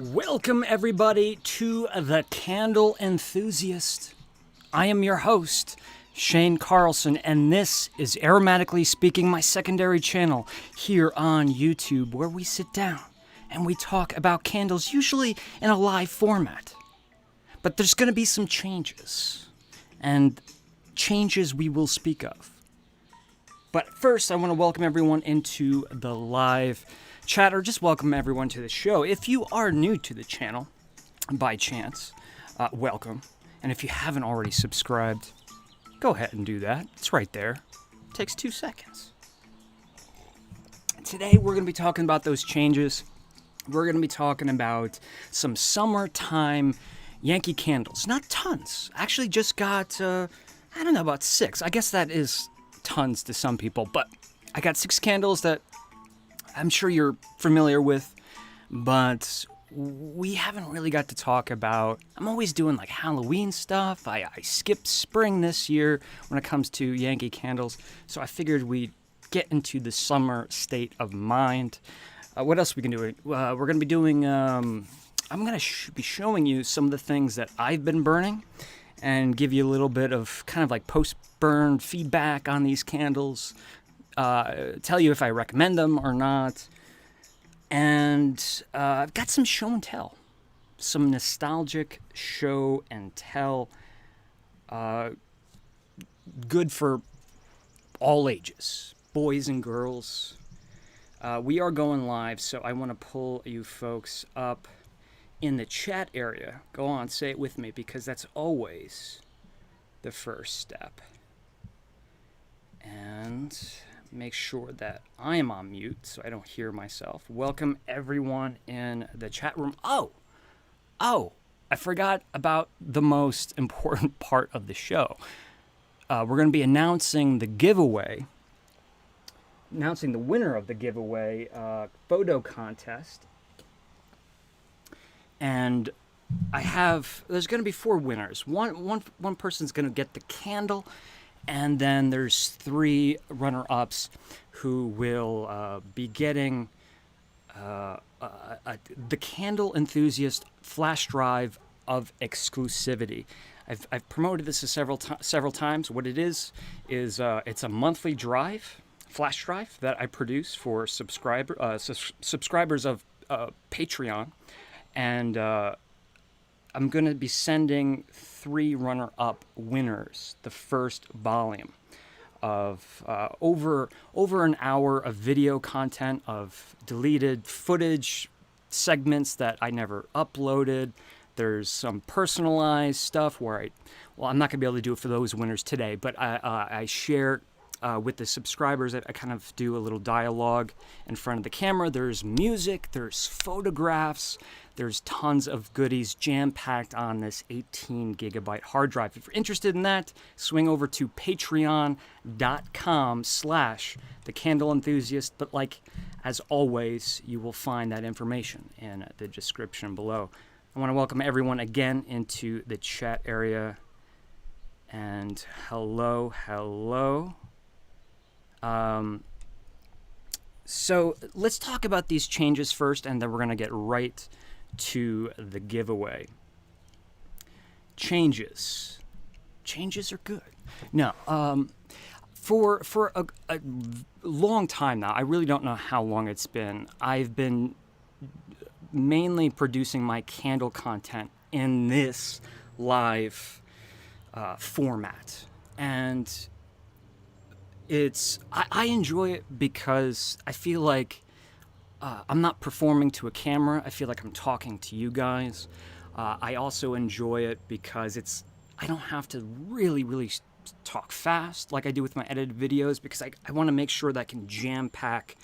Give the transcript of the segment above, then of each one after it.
Welcome, everybody, to The Candle Enthusiast. I am your host, Shane Carlson, and this is Aromatically Speaking, my secondary channel here on YouTube, where we sit down and we talk about candles, usually in a live format. But there's going to be some changes, and changes we will speak of. But first, I want to welcome everyone into the live chat, or just welcome everyone to the show. If you are new to the channel, by chance, welcome. And if you haven't already subscribed, go ahead and do that. It's right there. It takes 2 seconds. Today, we're going to be talking about those changes. We're going to be talking about some summertime Yankee candles. Not tons. Actually, just got, about 6. I guess that is tons to some people, but I got 6 candles that I'm sure you're familiar with, but we haven't really got to talk about. I'm always doing like Halloween stuff. I skipped spring this year when it comes to Yankee candles, so I figured we'd get into the summer state of mind. What else we can do? We're going to be doing, I'm going to be showing you some of the things that I've been burning and give you a little bit of kind of like post-burn feedback on these candles. Tell you if I recommend them or not. And I've got some show and tell. Some nostalgic show and tell. Good for all ages. Boys and girls. We are going live, so I want to pull you folks up in the chat area. Go on, say it with me, because that's always the first step. And make sure that I am on mute so I don't hear myself. Welcome everyone in the chat room. Oh, I forgot about the most important part of the show. We're going to be announcing the giveaway, announcing the winner of the giveaway photo contest. And there's going to be 4 winners. One person's going to get the candle, and then there's 3 runner-ups who will be getting the Candle Enthusiast flash drive of exclusivity. I've promoted this several times. What it is it's a monthly flash drive that I produce for subscribers of Patreon, and I'm going to be sending 3 runner-up winners the first volume of over an hour of video content, of deleted footage segments that I never uploaded. There's some personalized stuff where I'm not going to be able to do it for those winners today, but I share with the subscribers. I kind of do a little dialogue in front of the camera. There's music, there's photographs, there's tons of goodies jam-packed on this 18 gigabyte hard drive. If you're interested in that, swing over to patreon.com/thecandleenthusiast. But as always, you will find that information in the description below. I want to welcome everyone again into the chat area. And hello. So let's talk about these changes first, and then we're going to get right to the giveaway. Changes are good. No, for a long time now, I really don't know how long it's been, I've been mainly producing my candle content in this live format. And I enjoy it because I feel like I'm not performing to a camera. I feel like I'm talking to you guys. I also enjoy it because I don't have to really talk fast like I do with my edited videos, because I want to make sure that I can jam-pack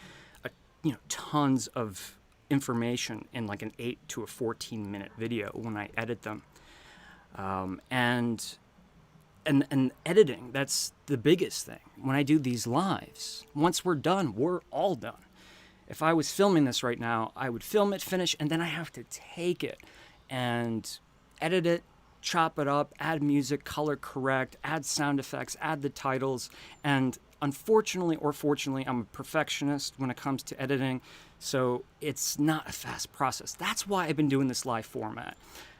tons of information in like an 8 to a 14-minute video when I edit them. And editing, that's the biggest thing. When I do these lives, once we're done, we're all done. If I was filming this right now, I would film it, finish, and then I have to take it and edit it, chop it up, add music, color correct, add sound effects, add the titles. And unfortunately or fortunately, I'm a perfectionist when it comes to editing. So it's not a fast process. That's why I've been doing this live format.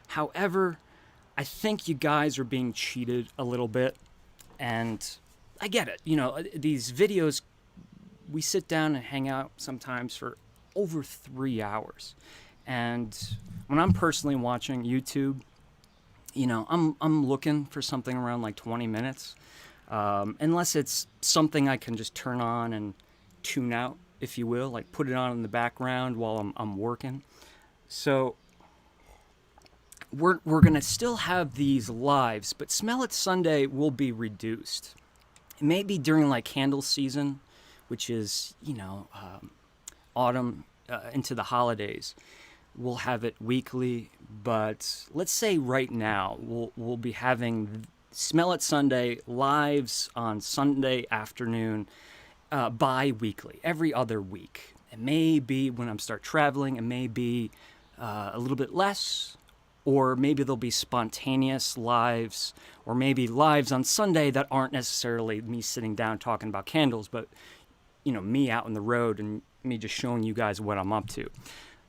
However, I think you guys are being cheated a little bit, and I get it. These videos, we sit down and hang out sometimes for over 3 hours. And when I'm personally watching YouTube, I'm looking for something around like 20 minutes, unless it's something I can just turn on and tune out, if you will, like put it on in the background while I'm working. So we're gonna still have these lives, but Smell It Sunday will be reduced. Maybe during like candle season, which is autumn into the holidays, we'll have it weekly. But let's say right now we'll be having Smell It Sunday lives on Sunday afternoon, bi-weekly, every other week. It may be when I'm start traveling, it may be a little bit less, or maybe there'll be spontaneous lives, or maybe lives on Sunday that aren't necessarily me sitting down talking about candles, but me out on the road and me just showing you guys what I'm up to.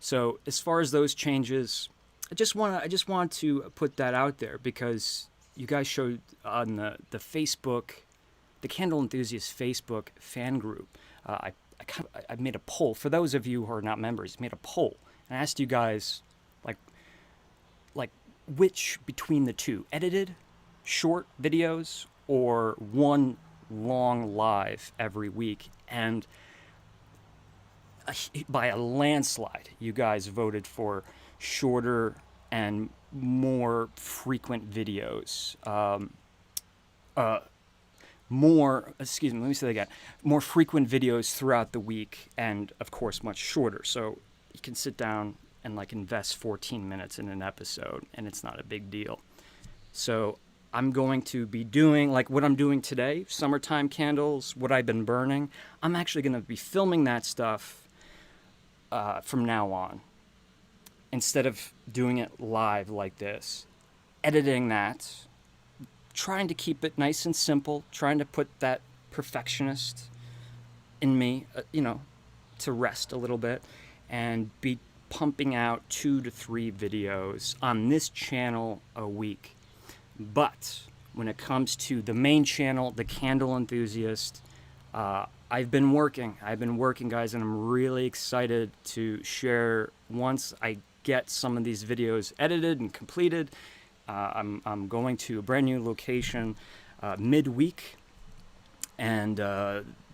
So as far as those changes, I just want to put that out there, because you guys showed on the Facebook, the Candle Enthusiast Facebook fan group. I made a poll for those of you who are not members. Made a poll and I asked you guys like which between the two, edited short videos or one long live every week, and by a landslide, you guys voted for shorter and more frequent videos. More frequent videos throughout the week, and of course much shorter. So you can sit down and like invest 14 minutes in an episode, and it's not a big deal. So I'm going to be doing like what I'm doing today, summertime candles, what I've been burning. I'm actually going to be filming that stuff from now on, instead of doing it live like this, editing that, trying to keep it nice and simple, trying to put that perfectionist in me, to rest a little bit, and be pumping out 2 to 3 videos on this channel a week. But when it comes to the main channel, the Candle Enthusiast, I've been working, guys, and I'm really excited to share once I get some of these videos edited and completed. I'm going to a brand new location midweek, and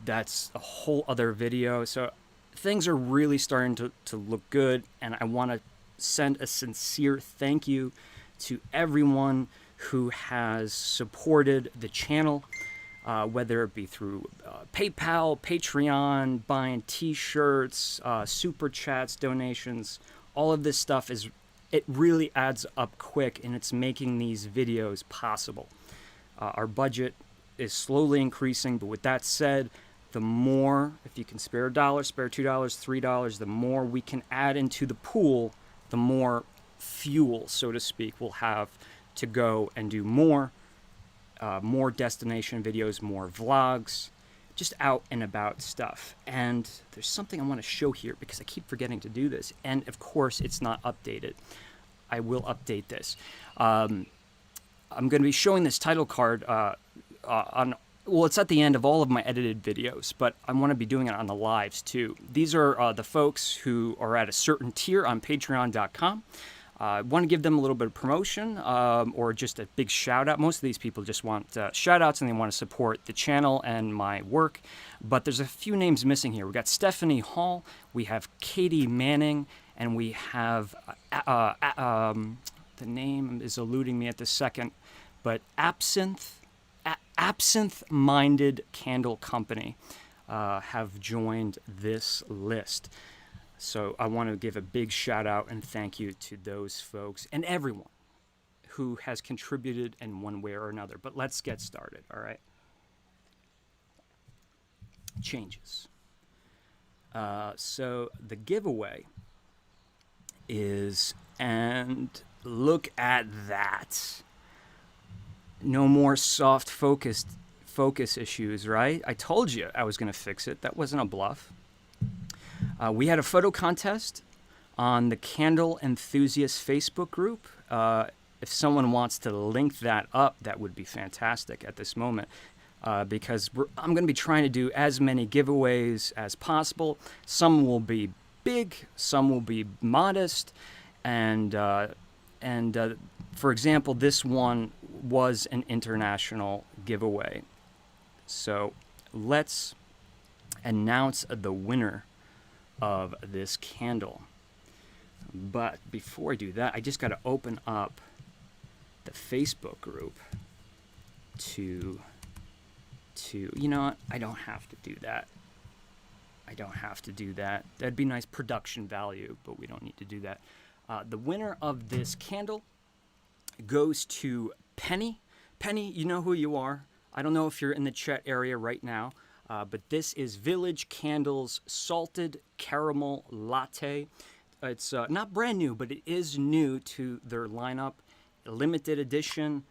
that's a whole other video. So things are really starting to look good, and I want to send a sincere thank you to everyone who has supported the channel, whether it be through PayPal, Patreon, buying t-shirts, super chats, donations. All of this stuff it really adds up quick, and it's making these videos possible. Our budget is slowly increasing, but with that said, the more, if you can spare $1, spare $2, $3, the more we can add into the pool, the more fuel, so to speak, we'll have to go and do more destination videos, more vlogs, just out and about stuff. And there's something I want to show here, because I keep forgetting to do this, and of course it's not updated. I will update this. I'm going to be showing this title card it's at the end of all of my edited videos, but I want to be doing it on the lives too. These are the folks who are at a certain tier on patreon.com. I want to give them a little bit of promotion, or just a big shout out. Most of these people just want shout outs, and they want to support the channel and my work. But there's a few names missing here. We got Stephanie Hall, we have Katie Manning, and we have the name is eluding me at the second, but Absinthe Minded Candle Company have joined this list. So I want to give a big shout out and thank you to those folks and everyone who has contributed in one way or another. But let's get started, all right? Changes. So the giveaway is, and look at that. No more soft focus issues, right? I told you I was going to fix it. That wasn't a bluff. We had a photo contest on the Candle Enthusiast Facebook group. If someone wants to link that up, that would be fantastic at this moment. Because I'm going to be trying to do as many giveaways as possible. Some will be big, some will be modest, and for example, this one was an international giveaway. So let's announce the winner of this candle. But before I do that, I just got to open up the Facebook group to you know what? I don't have to do that. That'd be nice production value, but we don't need to do that. The winner of this candle goes to Penny. Penny, you know who you are. I don't know if you're in the chat area right now, but this is Village Candle's Salted Caramel Latte. It's not brand new, but it is new to their lineup. Limited edition,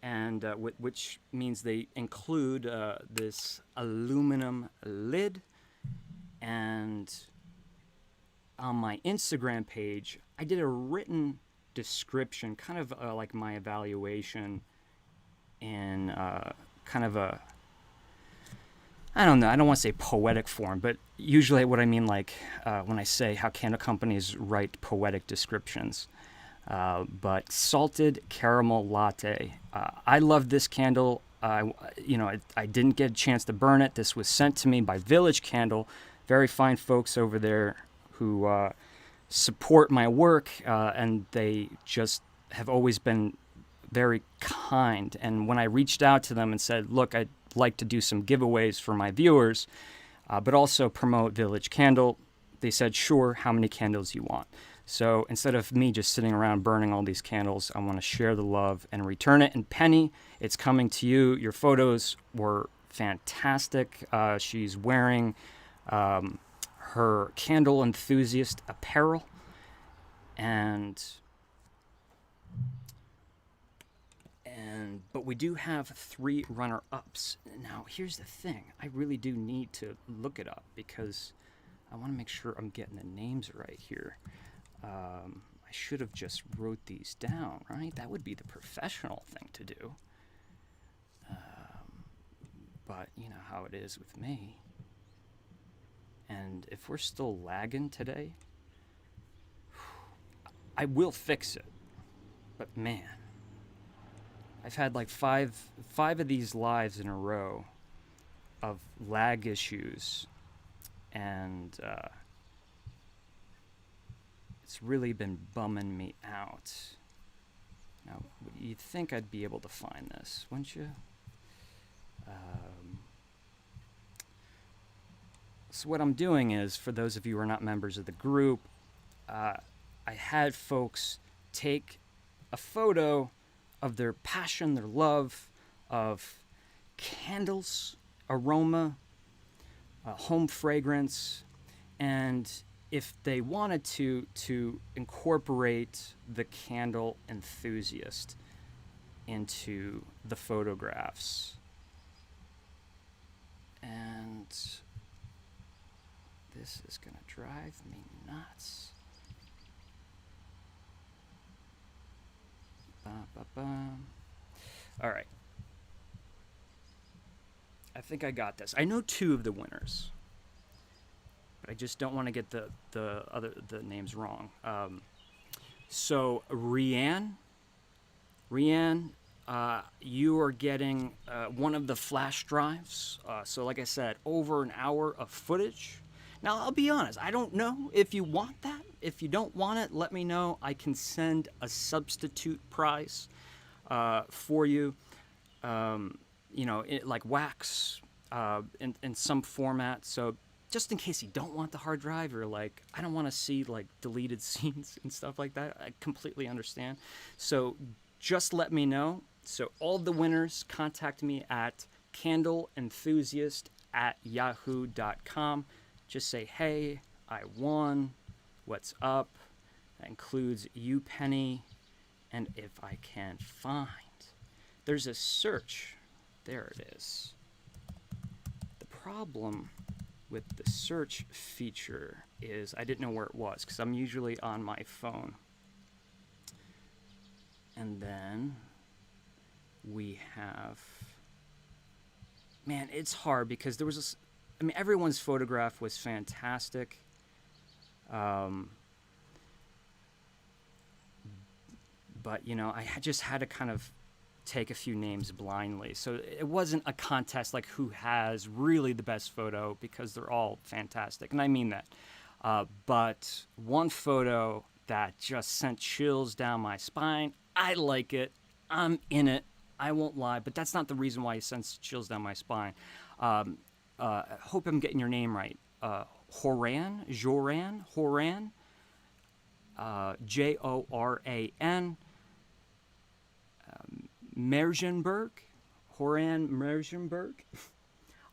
and which means they include this aluminum lid. And on my Instagram page, I did a written description, kind of like my evaluation in kind of a, I don't know, I don't want to say poetic form, but usually what I mean, like when I say how candle companies write poetic descriptions. But Salted Caramel Latte. I love this candle. I didn't get a chance to burn it. This was sent to me by Village Candle. Very fine folks over there who support my work, and they just have always been very kind. And when I reached out to them and said, look, I'd like to do some giveaways for my viewers, but also promote Village Candle, they said, sure, how many candles you want. So instead of me just sitting around burning all these candles, I want to share the love and return it. And Penny, it's coming to you. Your photos were fantastic. She's wearing her Candle Enthusiast apparel. But we do have 3 runner-ups. Now, here's the thing. I really do need to look it up because I want to make sure I'm getting the names right here. I should have just wrote these down, right? That would be the professional thing to do. But you know how it is with me. And if we're still lagging today, I will fix it. But man, I've had like five of these lives in a row of lag issues, and it's really been bumming me out. Now, you'd think I'd be able to find this, wouldn't you? So what I'm doing is, for those of you who are not members of the group, I had folks take a photo of their passion, their love of candles, aroma, home fragrance, and if they wanted to incorporate the Candle Enthusiast into the photographs. And this is going to drive me nuts. All right. I think I got this. I know 2 of the winners, but I just don't want to get the names wrong. So Rianne, you are getting one of the flash drives. So like I said, over an hour of footage. Now, I'll be honest, I don't know if you want that. If you don't want it, let me know. I can send a substitute prize for you. Like wax in some format. So just in case you don't want the hard drive, or like, I don't want to see like deleted scenes and stuff like that, I completely understand. So just let me know. So all the winners, contact me at candleenthusiast@yahoo.com. Just say, hey, I won. What's up? That includes you, Penny. And if I can find, there's a search. There it is. The problem with the search feature is I didn't know where it was because I'm usually on my phone. And then we have, man, it's hard because there was this, I mean, everyone's photograph was fantastic. But, you know, I just had to kind of take a few names blindly. So it wasn't a contest like who has really the best photo, because they're all fantastic. And I mean that. But one photo that just sent chills down my spine, I like it. I'm in it. I won't lie. But that's not the reason why it sends chills down my spine. I hope I'm getting your name right. Joran? Joran? Joran. Mergenberg, Horan Mergenberg.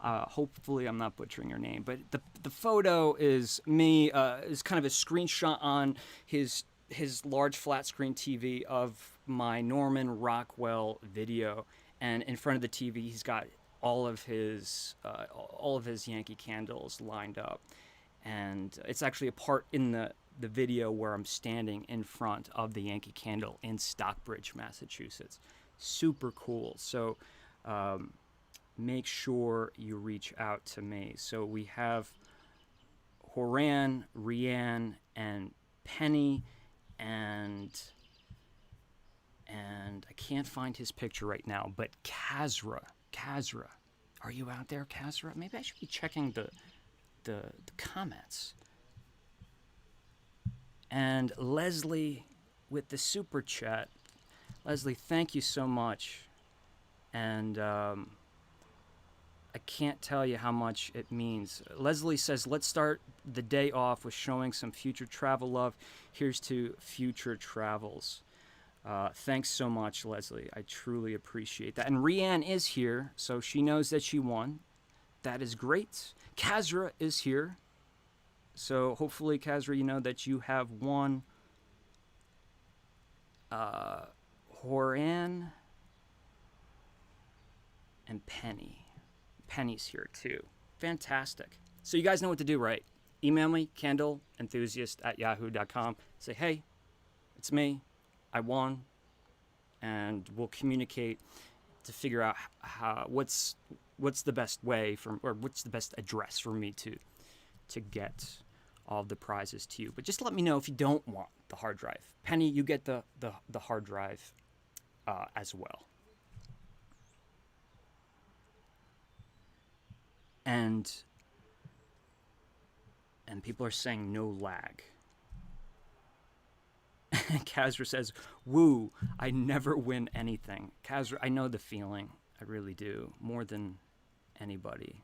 Hopefully I'm not butchering your name, but the photo is me, is kind of a screenshot on his large flat screen TV of my Norman Rockwell video, and in front of the TV he's got all of his Yankee candles lined up, and it's actually a part in the video where I'm standing in front of the Yankee candle in Stockbridge, Massachusetts. Super cool. So make sure you reach out to me. So we have Horan, Rianne, and Penny, and I can't find his picture right now, but Kazra, are you out there, Kazra? Maybe I should be checking the comments. And Leslie with the super chat. Leslie, thank you so much. And I can't tell you how much it means. Leslie says, let's start the day off with showing some future travel love. Here's to future travels. Thanks so much, Leslie. I truly appreciate that. And Rianne is here, so she knows that she won. That is great. Kazra is here. So hopefully, Kazra, you know that you have won. Horan and Penny. Penny's here too. Fantastic. So you guys know what to do, right? Email me, candleenthusiast@yahoo.com. Say, hey, it's me. I won. And we'll communicate to figure out what's the best way or what's the best address for me to get all of the prizes to you. But just let me know if you don't want the hard drive. Penny, you get the hard drive as well. And people are saying no lag. Kazra says, woo, I never win anything. Kazra, I know the feeling. I really do. More than anybody.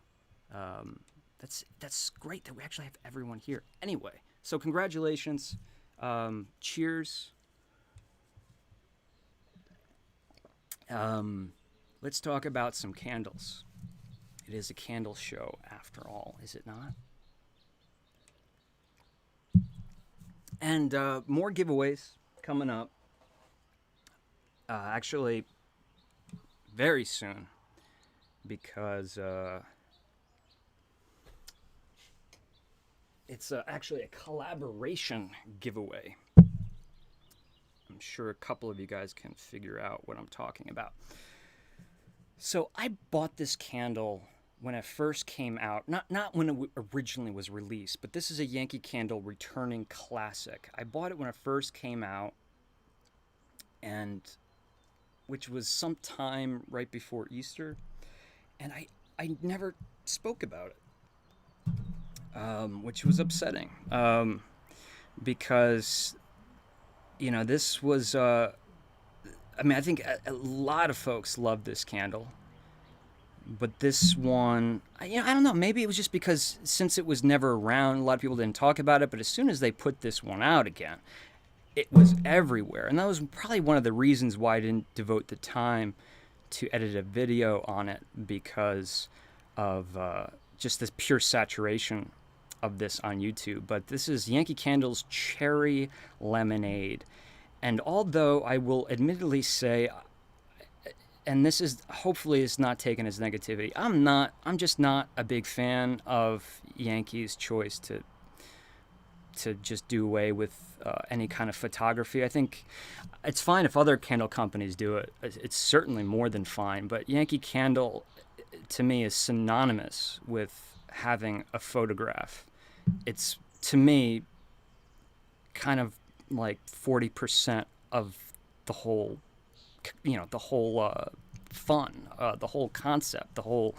That's great that we actually have everyone here. Anyway, so congratulations. Cheers. Let's talk about some candles. It is a candle show after all, is it not? And more giveaways coming up. Actually, very soon, because it's actually a collaboration giveaway. I'm sure a couple of you guys can figure out what I'm talking about. So I bought this candle when it first came out, not when it originally was released, but this is a Yankee Candle returning classic. I bought it when it first came out, and which was sometime right before Easter, and I never spoke about it, which was upsetting, because, you know, this was, I mean, I think a lot of folks love this candle. But this one, I don't know, maybe it was just because since it was never around, a lot of people didn't talk about it, but as soon as they put this one out again, it was everywhere. And that was probably one of the reasons why I didn't devote the time to edit a video on it, because of just this pure saturation of this on YouTube. But this is Yankee Candle's Cherry Lemonade. And although I will admittedly say and this is hopefully is not taken as negativity. I'm just not a big fan of Yankee's choice to just do away with any kind of photography. I think it's fine if other candle companies do it. It's certainly more than fine. But Yankee Candle, to me, is synonymous with having a photograph. It's, to me, kind of like 40% of the whole, the whole fun, the whole concept, the whole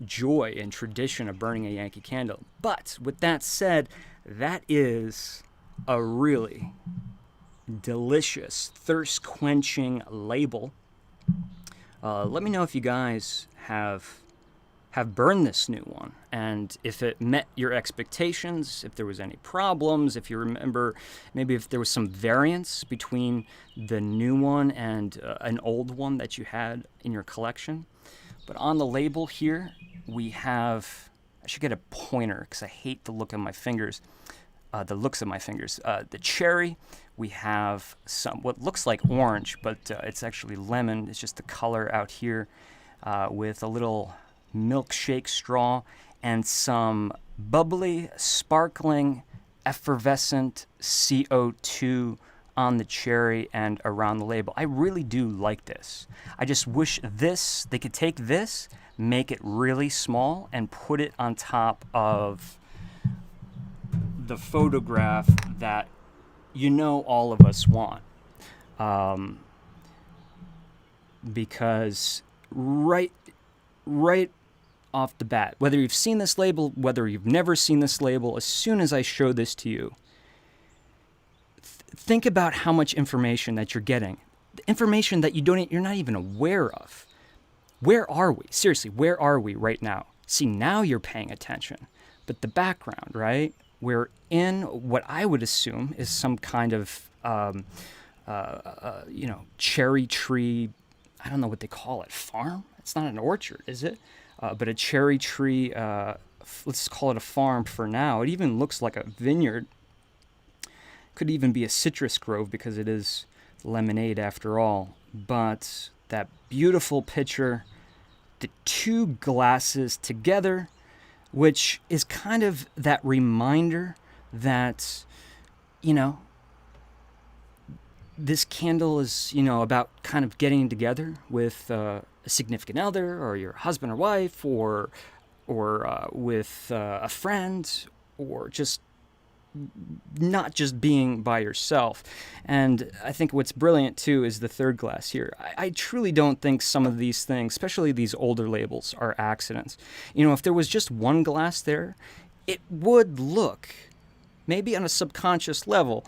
joy and tradition of burning a Yankee Candle. But with that said, that is a really delicious, thirst-quenching label. Let me know if you guys have burned this new one, and if it met your expectations, if there was any problems, if you remember, maybe if there was some variance between the new one and an old one that you had in your collection. But on the label here, we have, I should get a pointer because I hate the look of my fingers. The looks of my fingers. The cherry, we have some what looks like orange, but it's actually lemon. It's just the color out here, with a little milkshake straw and some bubbly, sparkling, effervescent CO2 on the cherry and around the label. I really do like this. I just wish they could take this, make it really small, and put it on top of the photograph that all of us want, because right off the bat, whether you've seen this label, whether you've never seen this label, as soon as I show this to you, think about how much information that you're getting, the information that you're not even aware of. Where are we? Seriously, where are we right now? See, now you're paying attention, but the background, right? We're in what I would assume is some kind of, cherry tree, I don't know what they call it, farm? It's not an orchard, is it? But a cherry tree, let's call it a farm for now. It even looks like a vineyard. Could even be a citrus grove because it is lemonade after all. But that beautiful picture, the two glasses together, which is kind of that reminder that, this candle is, about kind of getting together with a significant other or your husband or wife or with a friend, or just not just being by yourself. And I think what's brilliant too is the third glass here. I truly don't think some of these things, especially these older labels, are accidents. If there was just one glass there, it would look, maybe on a subconscious level,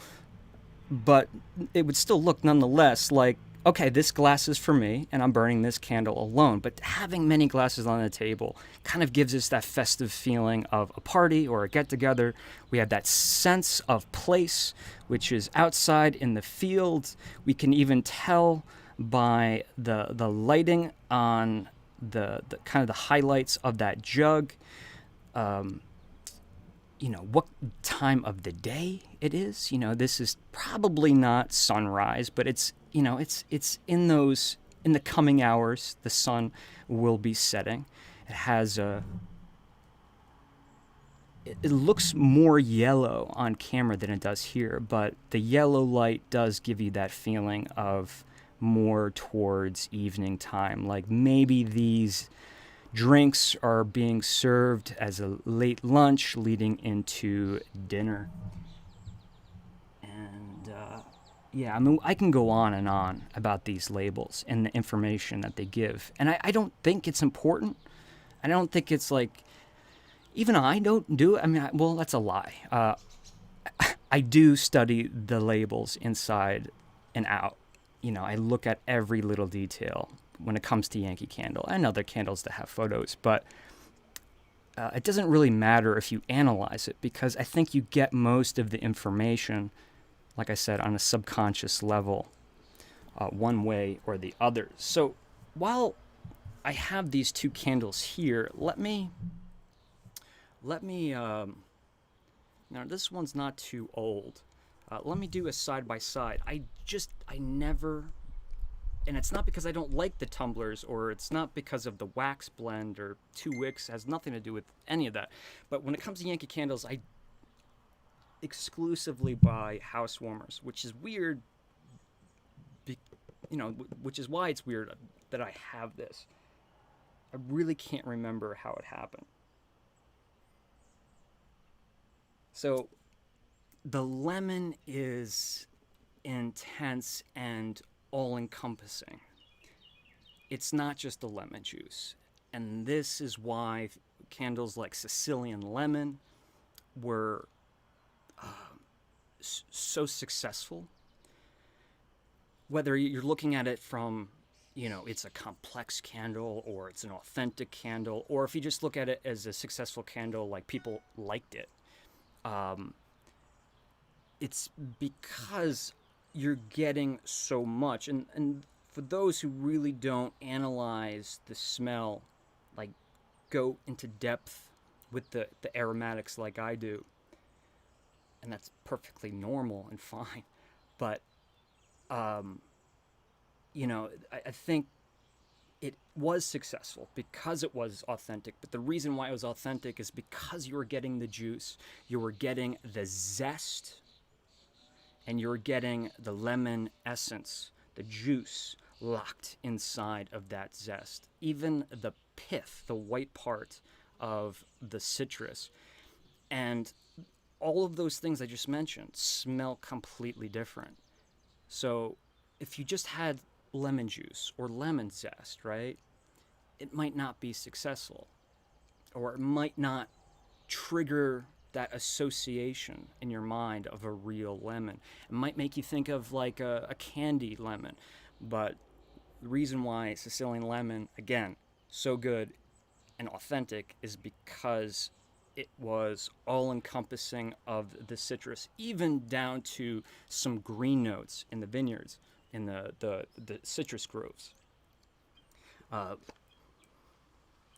but it would still look nonetheless like, okay, this glass is for me, and I'm burning this candle alone. But having many glasses on the table kind of gives us that festive feeling of a party or a get-together. We have that sense of place, which is outside in the field. We can even tell by the lighting on the kind of the highlights of that jug, what time of the day it is. This is probably not sunrise, but it's it's in the coming hours. The sun will be setting. It has it looks more yellow on camera than it does here, but the yellow light does give you that feeling of more towards evening time. Like maybe these drinks are being served as a late lunch leading into dinner. And I can go on and on about these labels and the information that they give. And I don't think it's important. I don't think it's like, even I don't do it. Well, that's a lie. I do study the labels inside and out. I look at every little detail when it comes to Yankee Candle and other candles that have photos, but it doesn't really matter if you analyze it, because I think you get most of the information, like I said, on a subconscious level, one way or the other. So while I have these two candles here, let me now this one's not too old. Let me do a side by side. I never and it's not because I don't like the tumblers, or it's not because of the wax blend or 2 wicks. It has nothing to do with any of that. But when it comes to Yankee candles, I exclusively buy house warmers, which is weird. Which is why it's weird that I have this. I really can't remember how it happened. So the lemon is intense and all encompassing. It's not just the lemon juice. And this is why candles like Sicilian Lemon were so successful. Whether you're looking at it from, it's a complex candle or it's an authentic candle, or if you just look at it as a successful candle, like people liked it, it's because you're getting so much. And for those who really don't analyze the smell, like go into depth with the aromatics like I do, and that's perfectly normal and fine, but I think it was successful because it was authentic. But the reason why it was authentic is because you were getting the juice, you were getting the zest, and you were getting the lemon essence, the juice locked inside of that zest. Even the pith, the white part of the citrus, and all of those things I just mentioned smell completely different. So if you just had lemon juice or lemon zest, right, it might not be successful, or it might not trigger that association in your mind of a real lemon. It might make you think of like a candy lemon. But the reason why Sicilian Lemon, again, so good and authentic is because it was all encompassing of the citrus, even down to some green notes in the vineyards, in the citrus groves.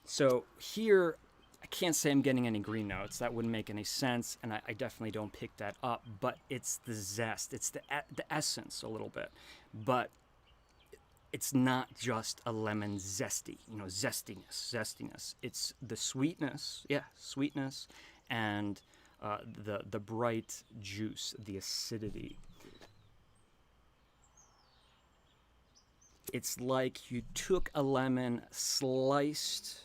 So here, I can't say I'm getting any green notes. That wouldn't make any sense, and I definitely don't pick that up. But it's the zest, it's the essence a little bit. But it's not just a lemon zestiness. It's the sweetness, sweetness, and the bright juice, the acidity. It's like you took a lemon, sliced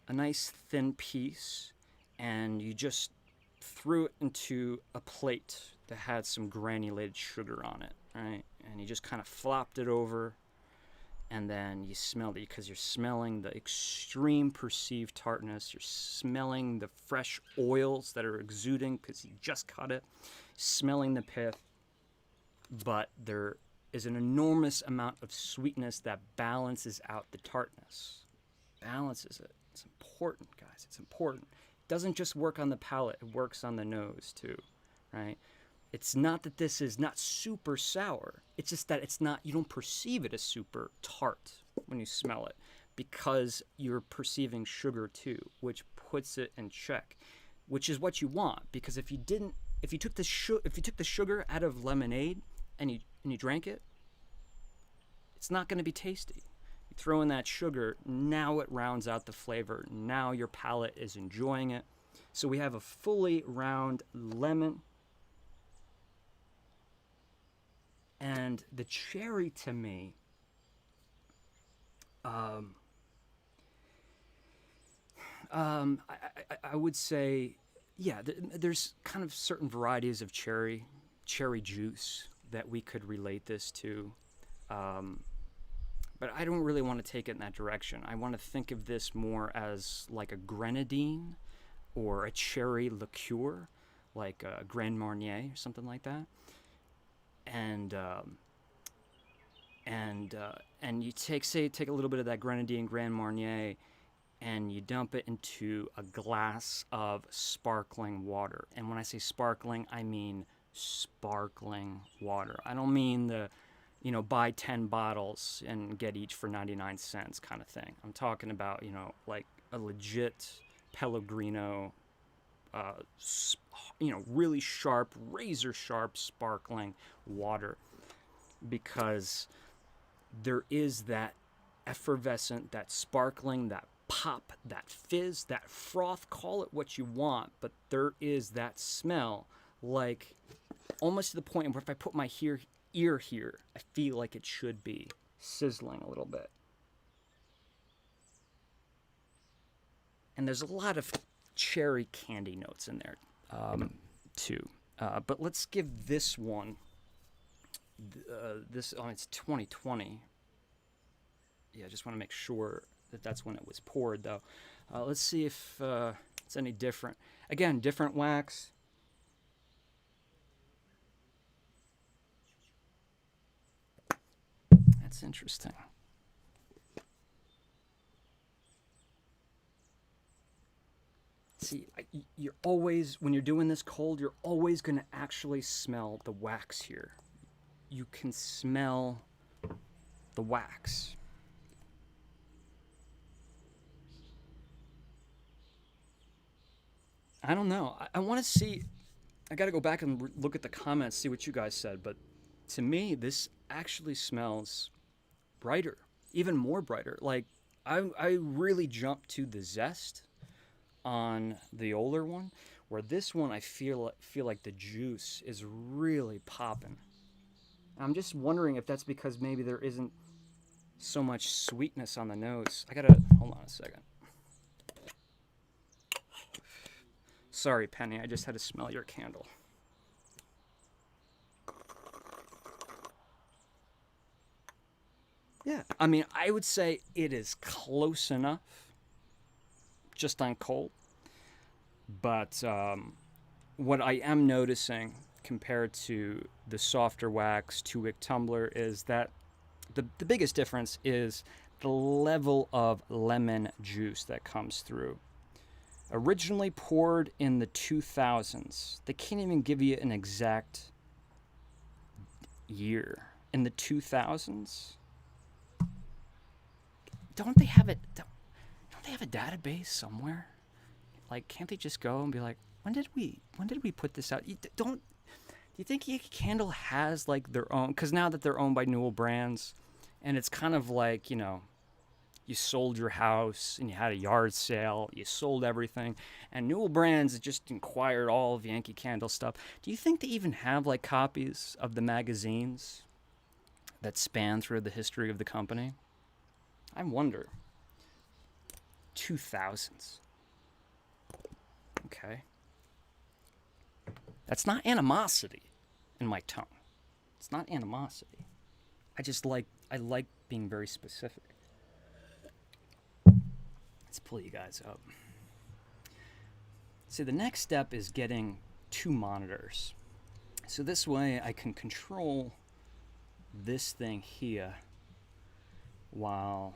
a nice thin piece, and you just threw it into a plate that had some granulated sugar on it, right? And you just kind of flopped it over, and then you smelled it, because you're smelling the extreme perceived tartness. You're smelling the fresh oils that are exuding because you just cut it, smelling the pith, but there is an enormous amount of sweetness that balances out the tartness. Balances it. It's important, guys. It's important. It doesn't just work on the palate. It works on the nose, too, right? It's not that this is not super sour. It's just that it's not, you don't perceive it as super tart when you smell it, because you're perceiving sugar, too, which puts it in check, which is what you want. Because if you took the sugar out of lemonade and you drank it, it's not going to be tasty. You throw in that sugar, now it rounds out the flavor. Now your palate is enjoying it. So we have a fully round lemon. And the cherry, to me, I would say, there's kind of certain varieties of cherry juice that we could relate this to. But I don't really want to take it in that direction. I want to think of this more as like a grenadine or a cherry liqueur, like a Grand Marnier or something like that. And you take a little bit of that grenadine Grand Marnier, and you dump it into a glass of sparkling water. And when I say sparkling, I mean sparkling water. I don't mean the, buy 10 bottles and get each for 99 cents kind of thing. I'm talking about, like a legit Pellegrino, really sharp, razor sharp sparkling water. Because there is that effervescent, that sparkling, that pop, that fizz, that froth, call it what you want, but there is that smell, like almost to the point where if I put my ear here, I feel like it should be sizzling a little bit. And there's a lot of cherry candy notes in there, too. But let's give this one, it's 2020. Yeah, I just want to make sure that that's when it was poured, though. Let's see if it's any different. Again, different wax. That's interesting. See, you're always, when you're doing this cold, you're always going to actually smell the wax here. You can smell the wax. I don't know. I want to see, I got to go back and look at the comments, see what you guys said, but to me, this actually smells brighter, even more brighter. Like, I really jumped to the zest on the older one, where this one I feel like the juice is really popping. I'm just wondering if that's because maybe there isn't so much sweetness on the notes. I gotta, hold on a second. Sorry, Penny, I just had to smell your candle. Yeah, I mean, I would say it is close enough, just on cold. But what I am noticing compared to the softer wax 2-wick tumbler is that the biggest difference is the level of lemon juice that comes through. Originally poured in the 2000s. They can't even give you an exact year. In the 2000s? Don't they have it? Don't they have a database somewhere? Like, can't they just go and be like, when did we put this out? Do you think Yankee Candle has like their own? Because now that they're owned by Newell Brands, and it's kind of like, you know, you sold your house and you had a yard sale, you sold everything, and Newell Brands just acquired all of Yankee Candle stuff. Do you think they even have like copies of the magazines that span through the history of the company? I wonder. 2000s. Okay. That's not animosity in my tone. It's not animosity. I like being very specific. Let's pull you guys up. See, the next step is getting 2 monitors. So this way I can control this thing here while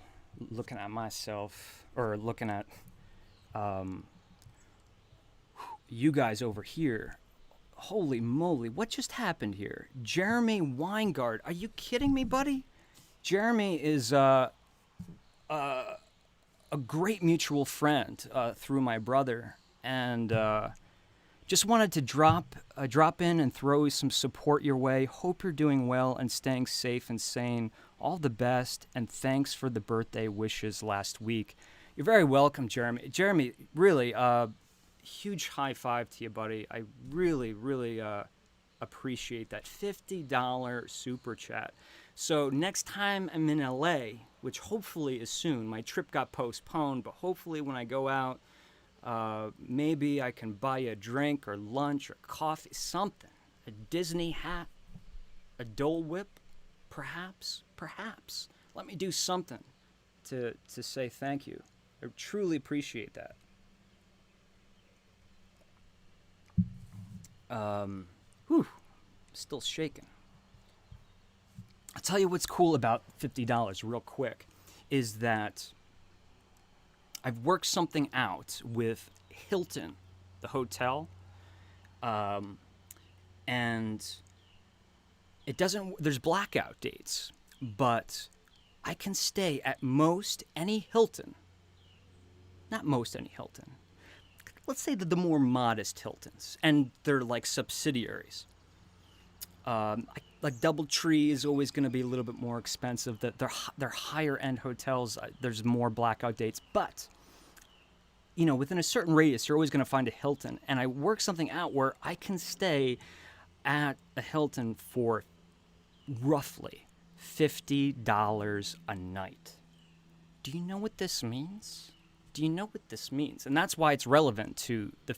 looking at myself, or looking at you guys over here. Holy moly, what just happened here? Jeremy Weingart, are you kidding me, buddy? Jeremy is a great mutual friend through my brother, and just wanted to drop in and throw some support your way. Hope you're doing well and staying safe and sane. All the best, and thanks for the birthday wishes last week. You're very welcome, Jeremy. Jeremy, really, huge high five to you, buddy. I really, really appreciate that $50 super chat. So next time I'm in LA, which hopefully is soon, my trip got postponed, but hopefully when I go out, maybe I can buy you a drink or lunch or coffee, something. A Disney hat, a Dole Whip, perhaps. Let me do something to say thank you. I truly appreciate that. Still shaking. I'll tell you what's cool about $50 real quick is that I've worked something out with Hilton, the hotel, and it doesn't, there's blackout dates, but I can stay at most any Hilton, not most any Hilton, let's say the more modest Hiltons, and they're like subsidiaries. I like DoubleTree is always going to be a little bit more expensive. That they're higher end hotels. There's more blackout dates, but within a certain radius, you're always going to find a Hilton. And I work something out where I can stay at a Hilton for roughly $50 a night. Do you know what this means? Do you know what this means? And that's why it's relevant to the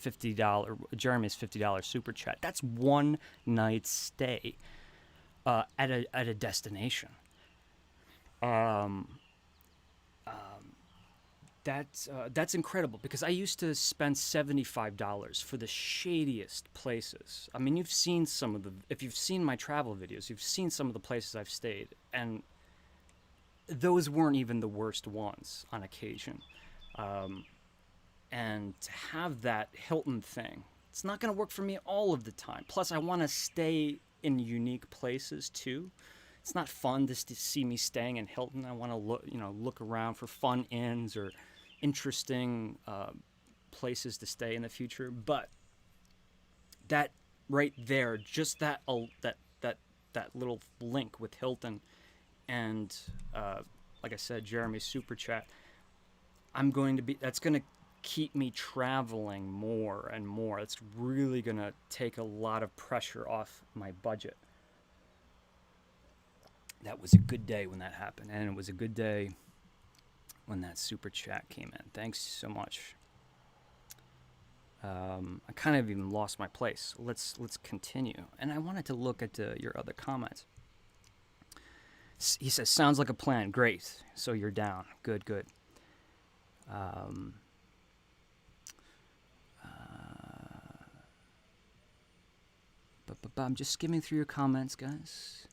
Jeremy's $50 super chat. That's one night stay at a destination. That's incredible, because I used to spend $75 for the shadiest places. I mean, if you've seen my travel videos, you've seen some of the places I've stayed, and those weren't even the worst ones on occasion. And to have that Hilton thing, it's not going to work for me all of the time. Plus, I want to stay in unique places too. It's not fun just to see me staying in Hilton. I want to look around for fun inns or interesting places to stay in the future. But that right there, just that little link with Hilton, and like I said, Jeremy's super chat. That's going to keep me traveling more and more. It's really going to take a lot of pressure off my budget. That was a good day when that happened, and it was a good day when that super chat came in. Thanks so much. I kind of even lost my place. Let's continue. And I wanted to look at your other comments. He says, sounds like a plan. Great. So you're down. Good. But I'm just skimming through your comments, guys.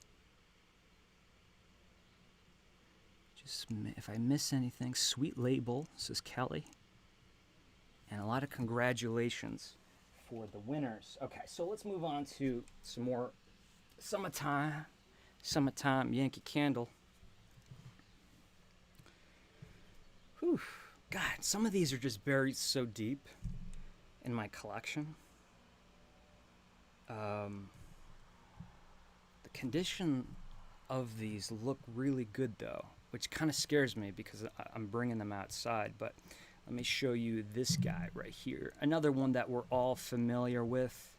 If I miss anything, sweet label, says Kelly. And a lot of congratulations for the winners. Okay, so let's move on to some more summertime Yankee Candle. Whew. God, some of these are just buried so deep in my collection. The condition of these look really good, though, which kind of scares me because I'm bringing them outside. But let me show you this guy right here. Another one that we're all familiar with.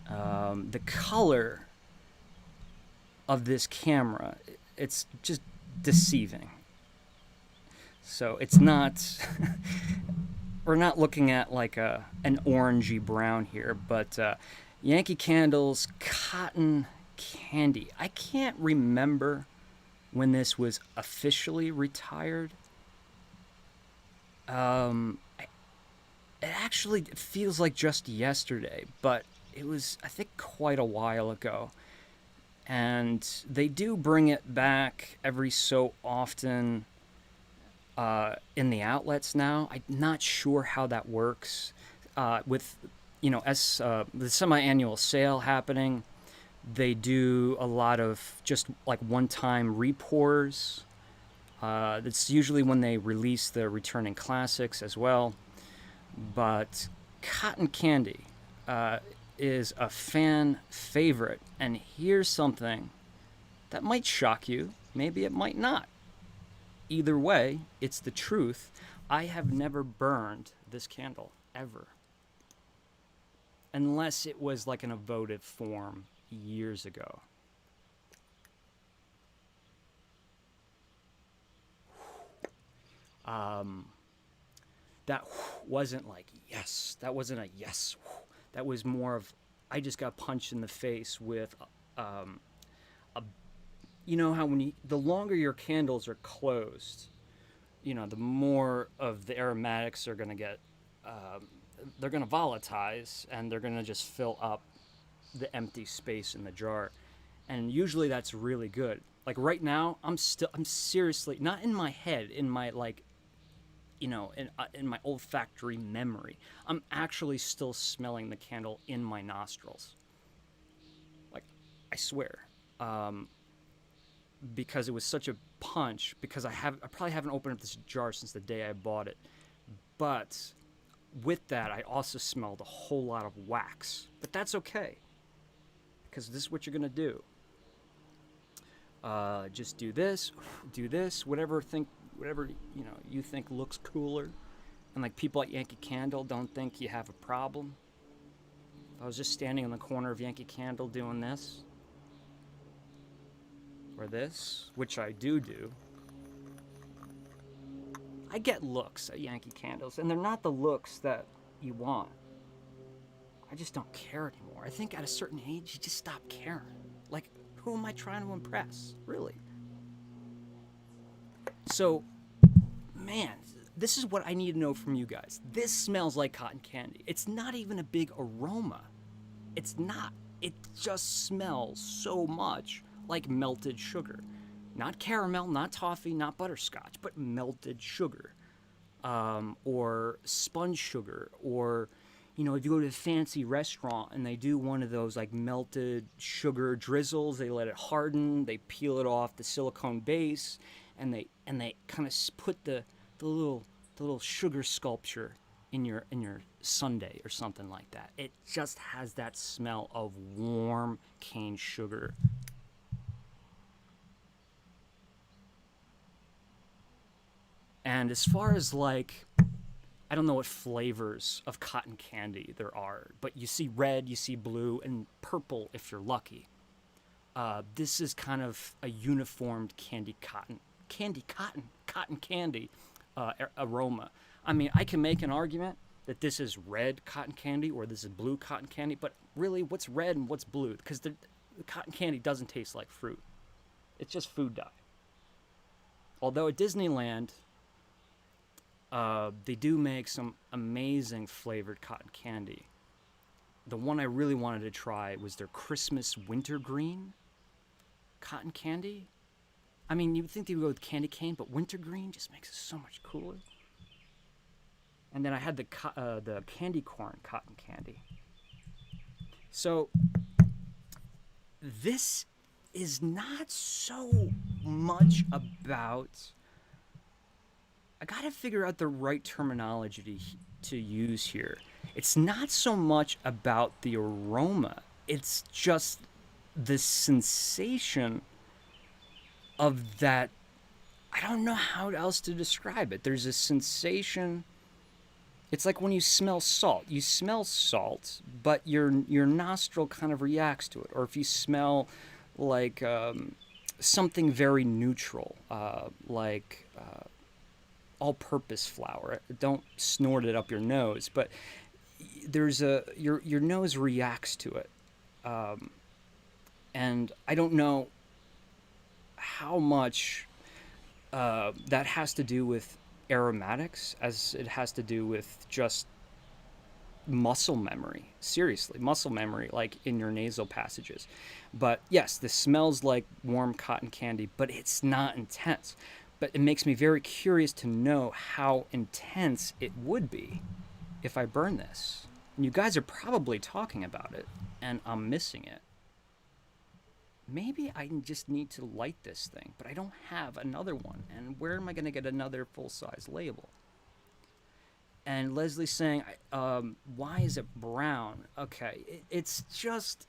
The color of this camera, it's just deceiving. So it's not, we're not looking at like an orangey brown here, but Yankee Candle's Cotton Candy. I can't remember when this was officially retired. It actually feels like just yesterday, but it was, I think, quite a while ago. And they do bring it back every so often in the outlets now. I'm not sure how that works. With, the semi-annual sale happening, they do a lot of just like one-time repours. That's usually when they release the returning classics as well. But Cotton Candy is a fan favorite. And here's something that might shock you. Maybe it might not. Either way, it's the truth. I have never burned this candle, ever. Unless it was like in a votive form years ago. That wasn't like yes. That wasn't a yes. That was more of, I just got punched in the face with you know how the longer your candles are closed, the more of the aromatics are going to get, they're going to volatilize, and they're going to just fill up the empty space in the jar. And usually that's really good. Like right now, I'm seriously, not in my head, in my in my olfactory memory, I'm actually still smelling the candle in my nostrils. Like, I swear. Because it was such a punch, because I probably haven't opened up this jar since the day I bought it. But with that, I also smelled a whole lot of wax. But that's okay. because this is what you're gonna do. Just do this, whatever you think looks cooler, and like people at Yankee Candle don't think you have a problem. If I was just standing in the corner of Yankee Candle doing this or this, which I do, I get looks at Yankee Candles, and they're not the looks that you want. I just don't care anymore. I think at a certain age, you just stop caring. Like, who am I trying to impress, really? So, man, this is what I need to know from you guys. This smells like cotton candy. It's not even a big aroma. It's not. It just smells so much like melted sugar. Not caramel, not toffee, not butterscotch, but melted sugar. Or sponge sugar, or if you go to a fancy restaurant and they do one of those like melted sugar drizzles, they let it harden, they peel it off the silicone base, and they kind of put the little sugar sculpture in your sundae or something like that. It just has that smell of warm cane sugar. And as far as like, I don't know what flavors of cotton candy there are, but you see red, you see blue, and purple if you're lucky. This is kind of a uniformed cotton candy aroma. I mean, I can make an argument that this is red cotton candy or this is blue cotton candy, but really, what's red and what's blue? Because the cotton candy doesn't taste like fruit. It's just food dye. Although at Disneyland, they do make some amazing flavored cotton candy. The one I really wanted to try was their Christmas wintergreen cotton candy. I mean, you would think they would go with candy cane, but wintergreen just makes it so much cooler. And then I had the candy corn cotton candy. So this is not so much about... I gotta figure out the right terminology to use here. It's not so much about the aroma. It's just the sensation of that. I don't know how else to describe it. There's a sensation. It's like when you smell salt. You smell salt, but your nostril kind of reacts to it. Or if you smell like something very neutral, like all-purpose flour. Don't snort it up your nose, but your nose reacts to it, and I don't know how much that has to do with aromatics as it has to do with just muscle memory. Seriously, muscle memory, like in your nasal passages. But yes, this smells like warm cotton candy, but it's not intense. But it makes me very curious to know how intense it would be if I burn this. And you guys are probably talking about it, and I'm missing it. Maybe I just need to light this thing, but I don't have another one. And where am I going to get another full-size label? And Leslie's saying, why is it brown? Okay, it's just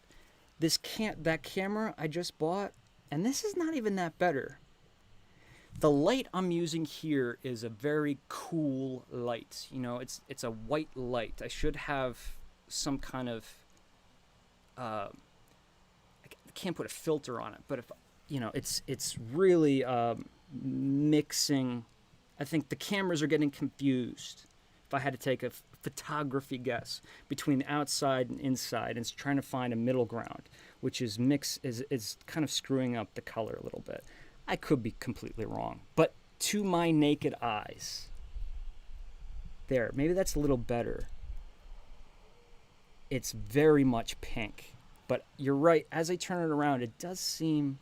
that camera I just bought, and this is not even that better. The light I'm using here is a very cool light. It's a white light. I should have some kind of I can't put a filter on it, but if it's really mixing. I think the cameras are getting confused. If I had to take a photography guess between the outside and inside, and it's trying to find a middle ground, which is kind of screwing up the color a little bit. I could be completely wrong, but to my naked eyes, maybe that's a little better. It's very much pink, but you're right. As I turn it around, it does seem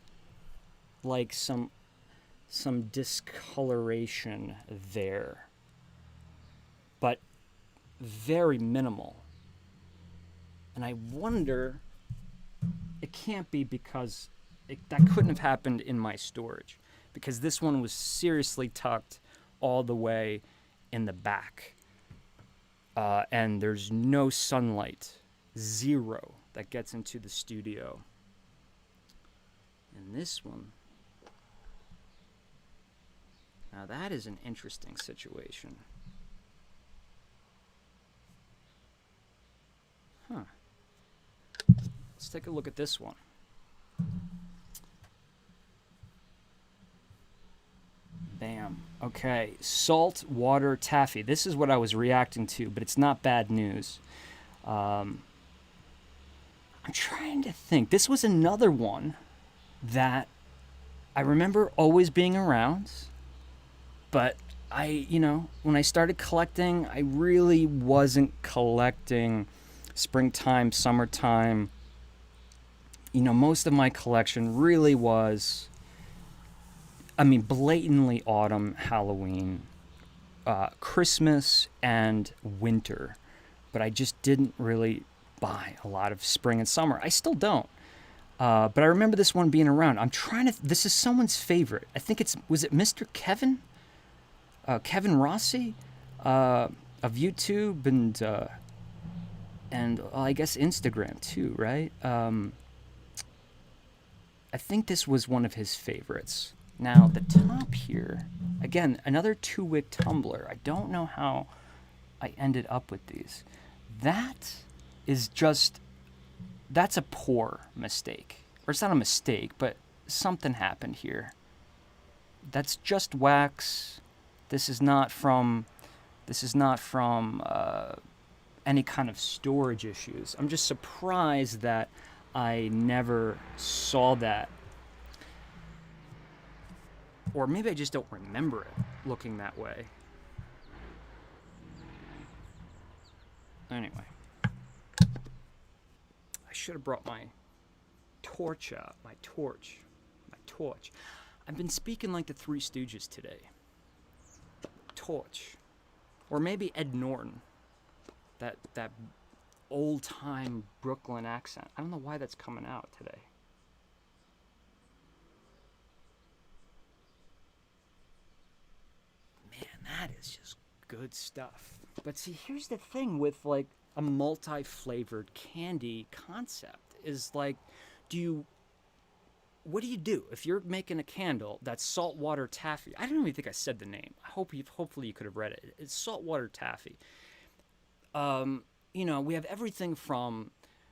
like some discoloration there, but very minimal. And I wonder, it can't be because that couldn't have happened in my storage, because this one was seriously tucked all the way in the back. And there's no sunlight, zero, that gets into the studio. And this one, now that is an interesting situation. Huh. Let's take a look at this one. Bam. Okay, salt water taffy. This is what I was reacting to, but it's not bad news. I'm trying to think. This was another one that I remember always being around, but when I started collecting, I really wasn't collecting springtime, summertime. Most of my collection really was, blatantly autumn, Halloween, Christmas, and winter. But I just didn't really buy a lot of spring and summer. I still don't. But I remember this one being around. I'm trying to. This is someone's favorite. I think was it Mr. Kevin? Kevin Rossi, of YouTube and I guess Instagram too, right? I think this was one of his favorites. Now the top here, again, another 2-wick tumbler. I don't know how I ended up with these. That is that's a poor mistake. Or it's not a mistake, but something happened here. That's just wax. This is not from any kind of storage issues. I'm just surprised that I never saw that. Or maybe I just don't remember it looking that way. Anyway. I should have brought my torch out. My torch. I've been speaking like the Three Stooges today. Torch. Or maybe Ed Norton. That old-time Brooklyn accent. I don't know why that's coming out today. Man, that is just good stuff. But see, here's the thing with like a multi-flavored candy concept is like, what do you do if you're making a candle that's saltwater taffy? I don't even think I said the name. Hopefully you could have read it. It's saltwater taffy. We have everything from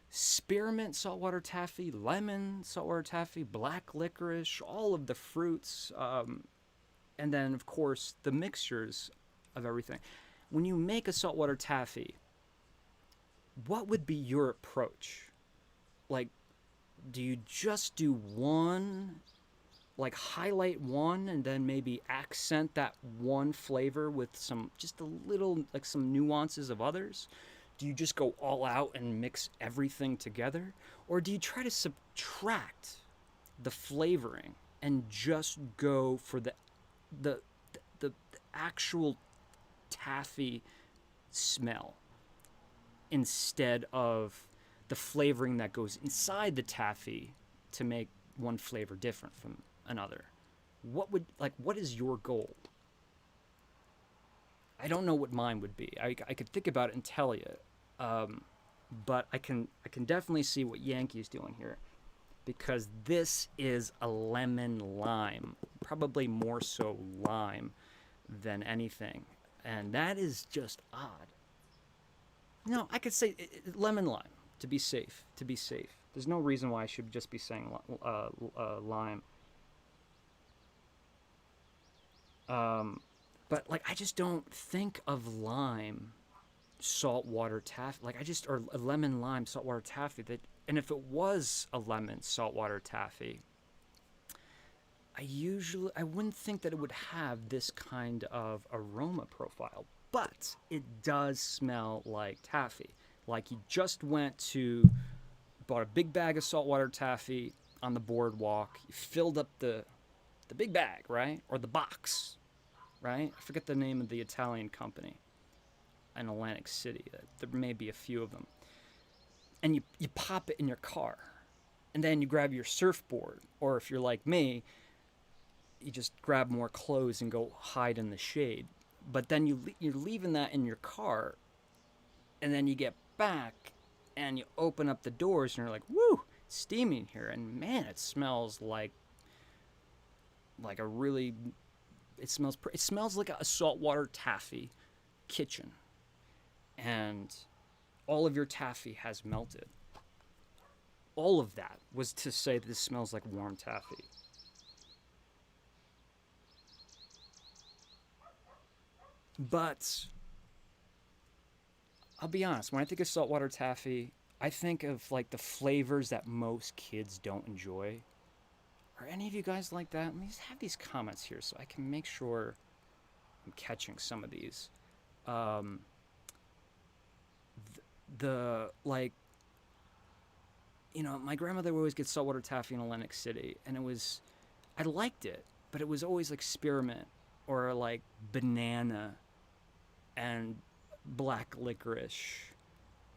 spearmint saltwater taffy, lemon saltwater taffy, black licorice, all of the fruits, and then of course the mixtures of everything. When you make a saltwater taffy, what would be your approach? Like, do you just do one, like highlight one and then maybe accent that one flavor with just a little, like some nuances of others? Do you just go all out and mix everything together? Or do you try to subtract the flavoring and just go for the actual taffy smell instead of the flavoring that goes inside the taffy to make one flavor different from another? What is your goal? I don't know what mine would be. I could think about it and tell you, but I can definitely see what Yankee's doing here, because this is a lemon lime, probably more so lime than anything, and that is just odd. No, I could say lemon lime to be safe. There's no reason why I should just be saying lime. But I just don't think of lime saltwater taffy. Or a lemon lime saltwater taffy. And if it was a lemon saltwater taffy, I wouldn't think that it would have this kind of aroma profile. But it does smell like taffy. Like you just bought a big bag of saltwater taffy on the boardwalk. You filled up the big bag, right? Or the box, right? I forget the name of the Italian company in Atlantic City. There may be a few of them. And you pop it in your car. And then you grab your surfboard. Or if you're like me, you just grab more clothes and go hide in the shade. But then you're leaving that in your car, and then you get back, and you open up the doors, and you're like, woo, steaming here, and man, it smells like a really, it smells like a saltwater taffy kitchen, and all of your taffy has melted. All of that was to say that this smells like warm taffy. But I'll be honest, when I think of saltwater taffy, I think of like the flavors that most kids don't enjoy. Are any of you guys like that? Let me just have these comments here so I can make sure I'm catching some of these. Um, the like, my grandmother would always get saltwater taffy in Atlantic City, and I liked it, but it was always like spearmint or like banana and black licorice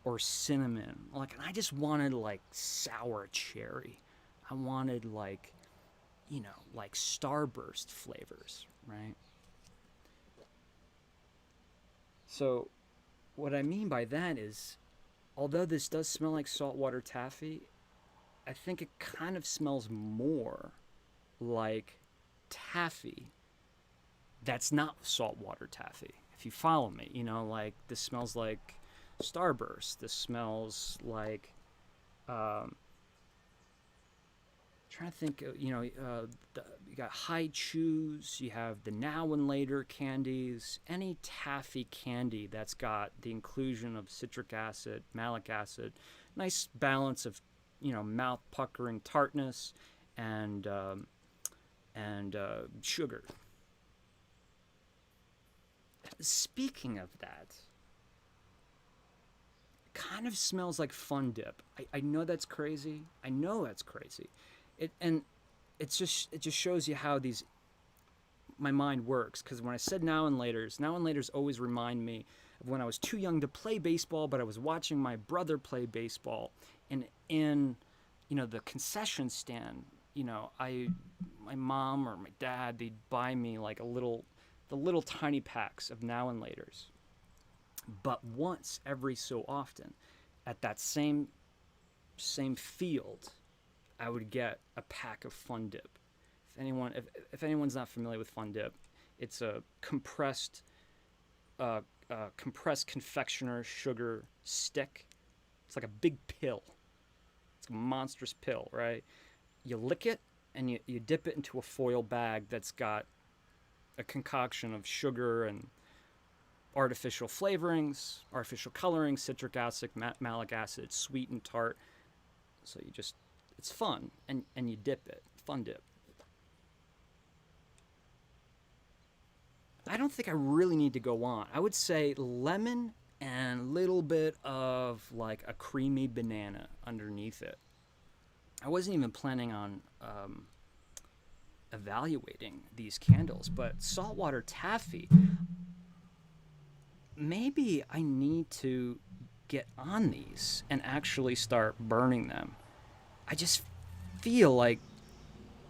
or cinnamon. Like, and I just wanted like sour cherry. I wanted like, like starburst flavors, right? So what I mean by that is, although this does smell like saltwater taffy, I think it kind of smells more like taffy that's not saltwater taffy. If you follow me, like this smells like starburst. This smells like, trying to think, you got high chews, you have the now and later candies, any taffy candy that's got the inclusion of citric acid, malic acid, nice balance of, mouth puckering tartness and sugar. Speaking of that, kind of smells like Fun Dip. I know that's crazy. It just shows you how my mind works. Because when I said now and later's always remind me of when I was too young to play baseball, but I was watching my brother play baseball, and in the concession stand, my mom or my dad, they'd buy me like the little tiny packs of now and later's. But once every so often, at that same field, I would get a pack of Fun Dip. If anyone's not familiar with Fun Dip, it's a compressed confectioner sugar stick. It's like a big pill. It's a monstrous pill, right? You lick it and you dip it into a foil bag that's got a concoction of sugar and artificial flavorings, artificial colorings, citric acid, malic acid, sweet and tart. So it's fun, and you dip it. Fun Dip. I don't think I really need to go on. I would say lemon and a little bit of like a creamy banana underneath it. I wasn't even planning on evaluating these candles, but saltwater taffy, maybe I need to get on these and actually start burning them. I just feel like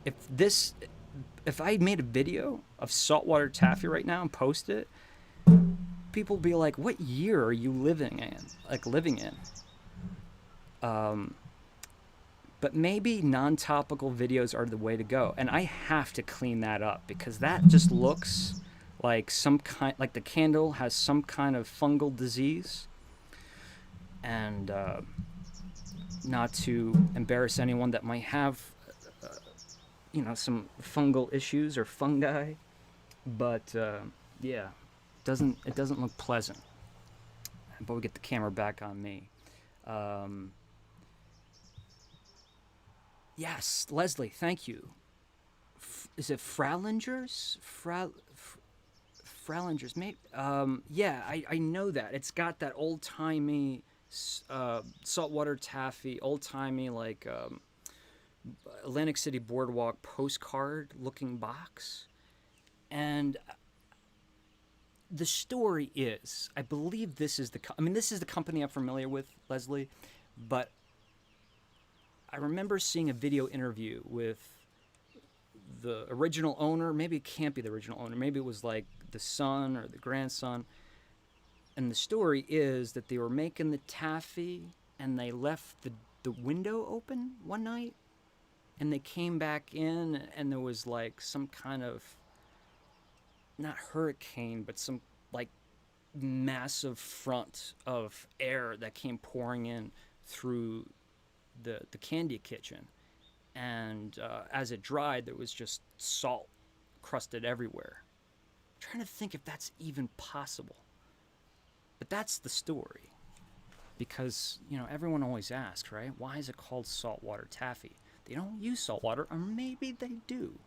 if I made a video of saltwater taffy right now and post it, people will be like, "What year are you living in?" But maybe non-topical videos are the way to go, and I have to clean that up because that just looks like like the candle has some kind of fungal disease. And not to embarrass anyone that might have, some fungal issues or fungi, but yeah, it doesn't look pleasant. But we get the camera back on me. Yes, Leslie, thank you. Is it Fralingers? Fralingers, maybe. Yeah, I know that. It's got that old-timey saltwater taffy, old-timey, like Atlantic City Boardwalk postcard-looking box. And the story is, I believe this is this is the company I'm familiar with, Leslie, but I remember seeing a video interview with the original owner. Maybe it can't be the original owner. Maybe it was like the son or the grandson. And the story is that they were making the taffy and they left the window open one night, and they came back in, and there was like some kind of, not hurricane, but some like massive front of air that came pouring in through the candy kitchen. And as it dried, there was just salt crusted everywhere. I'm trying to think if that's even possible. But that's the story. Because, everyone always asks, right? Why is it called saltwater taffy? They don't use saltwater, or maybe they do.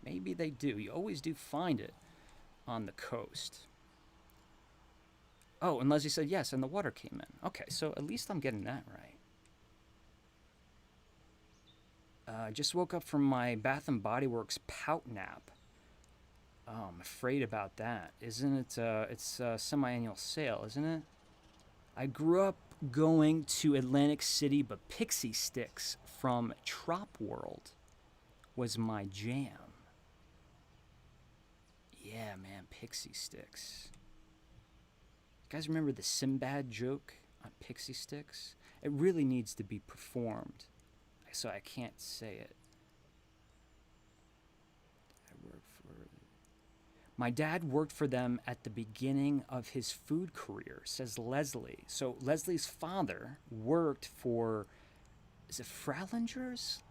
Maybe they do. You always do find it on the coast. Oh, and Leslie said yes, and the water came in. Okay, so at least I'm getting that right. I just woke up from my Bath and Body Works pout nap. Oh, I'm afraid about that. Isn't it? It's a semi-annual sale, isn't it? I grew up going to Atlantic City, but Pixie Sticks from Trop World was my jam. Yeah, man, Pixie Sticks. You guys remember the Sinbad joke on Pixie Sticks? It really needs to be performed, so I can't say it. My dad worked for them at the beginning of his food career, says Leslie. So Leslie's father worked for, is it Fraulinger's?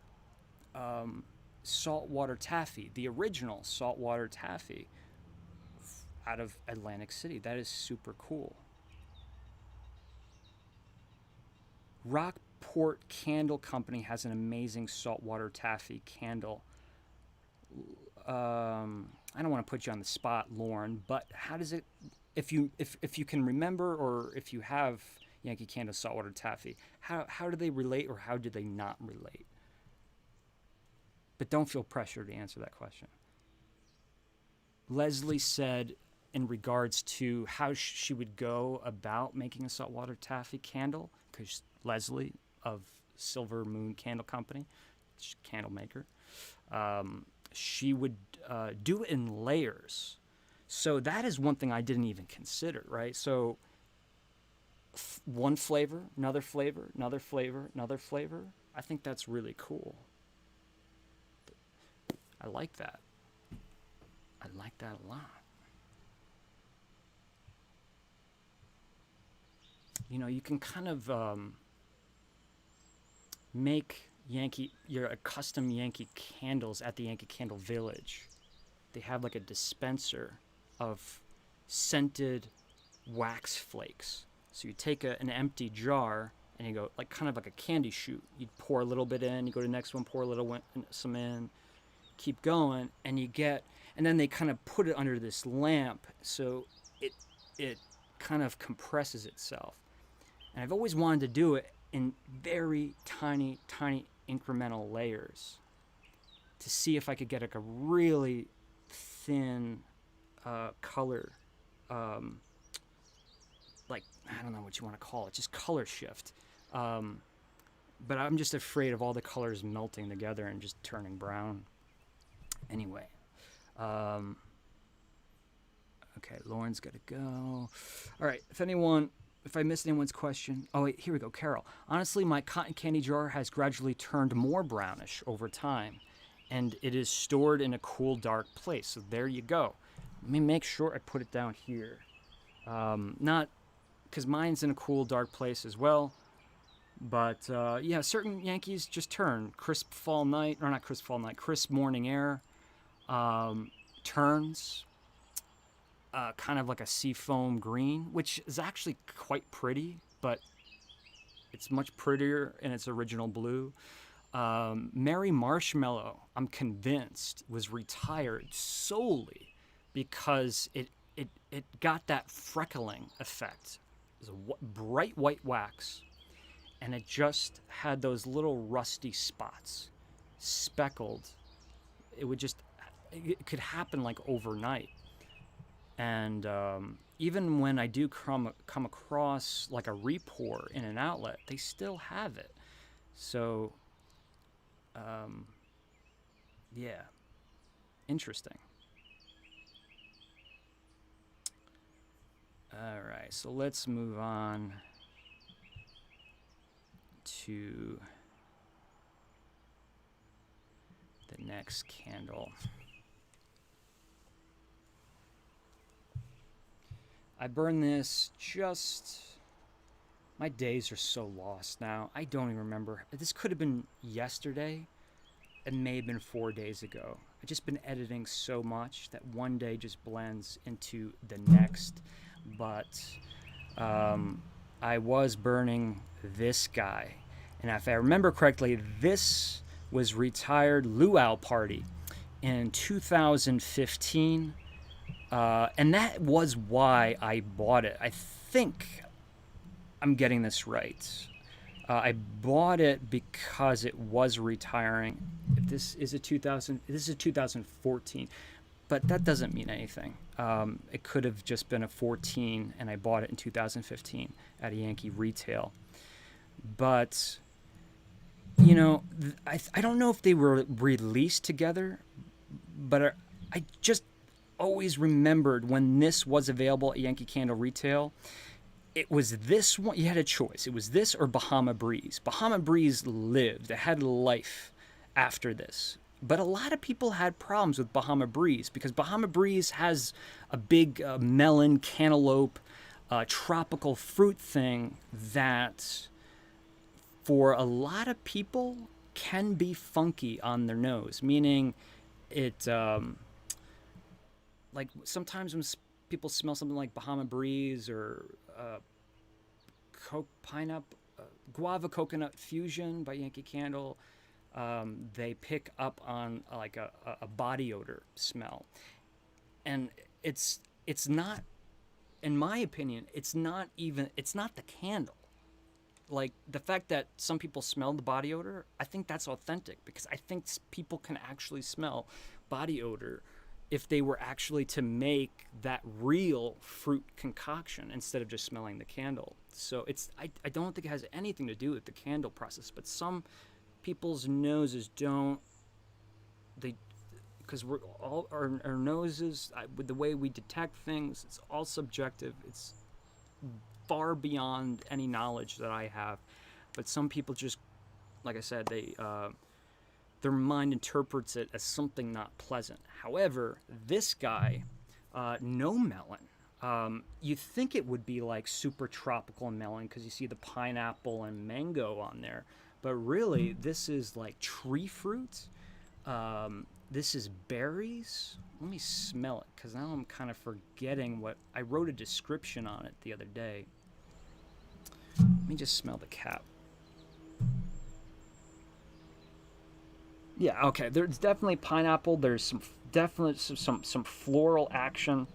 Saltwater Taffy, the original saltwater taffy out of Atlantic City. That is super cool. Rockport Candle Company has an amazing saltwater taffy candle. I don't want to put you on the spot, Lauren, but how does it, if you can remember, or if you have Yankee Candle saltwater taffy, how do they relate, or how do they not relate? But don't feel pressure to answer that question. Leslie said, in regards to how she would go about making a saltwater taffy candle, because Leslie of Silver Moon Candle Company, candle maker, she would do it in layers. So that is one thing I didn't even consider, right? So one flavor, another flavor, another flavor, another flavor. I think that's really cool. I like that. I like that a lot. You can kind of make your custom Yankee candles at the Yankee Candle Village. They have like a dispenser of scented wax flakes. So you take an empty jar and you go like kind of like a candy chute. You pour a little bit in, you go to the next one, pour a little some in, keep going, and and then they kind of put it under this lamp so it kind of compresses itself. And I've always wanted to do it in very tiny incremental layers to see if I could get like a really thin color, like, I don't know what you want to call it, just color shift. But I'm just afraid of all the colors melting together and just turning brown. Anyway, okay, Lauren's got to go. All right, if I missed anyone's question. Oh, wait, here we go. Carol. Honestly, my cotton candy jar has gradually turned more brownish over time, and it is stored in a cool, dark place. So there you go. Let me make sure I put it down here. Not because mine's in a cool, dark place as well. But, yeah, certain Yankees just turn. Crisp fall night, or not crisp fall night, crisp morning air turns. Kind of like a seafoam green, which is actually quite pretty, but it's much prettier in its original blue. Mary Marshmallow, I'm convinced, was retired solely because it got that freckling effect. It was a bright white wax, and it just had those little rusty spots, speckled. It could happen like overnight. And even when I do come across like a repour in an outlet, they still have it. So, yeah, interesting. All right, so let's move on to the next candle. I burn this just... My days are so lost now. I don't even remember. This could have been yesterday. It may have been 4 days ago. I've just been editing so much that one day just blends into the next. But I was burning this guy. And if I remember correctly, this was retired luau party in 2015. And that was why I bought it. I think I'm getting this right. I bought it because it was retiring. This is a 2014, but that doesn't mean anything. It could have just been a 14, and I bought it in 2015 at a Yankee retail. But you know, I don't know if they were released together, but I just always remembered when this was available at Yankee Candle Retail. It was this one. You had a choice. It was this or Bahama Breeze. Bahama Breeze lived. It had life after this. But a lot of people had problems with Bahama Breeze because Bahama Breeze has a big melon, cantaloupe, tropical fruit thing that for a lot of people can be funky on their nose, meaning it like sometimes when people smell something like Bahama Breeze or pineapple, guava coconut fusion by Yankee Candle, they pick up on like a body odor smell, and it's not, in my opinion, it's not the candle. Like the fact that some people smell the body odor, I think that's authentic because I think people can actually smell body odor if they were actually to make that real fruit concoction instead of just smelling the candle. So I don't think it has anything to do with the candle process, but some people's noses don't, because we're all our noses, with the way we detect things, it's all subjective. It's far beyond any knowledge that I have, but some people just, like I said, their mind interprets it as something not pleasant. However, this guy, no melon. You think it would be like super tropical melon because you see the pineapple and mango on there, but really this is like tree fruit. This is berries. Let me smell it because now I'm kind of forgetting what I wrote a description on it the other day. Let me just smell the cap. Yeah, okay. There's definitely pineapple. There's some floral action.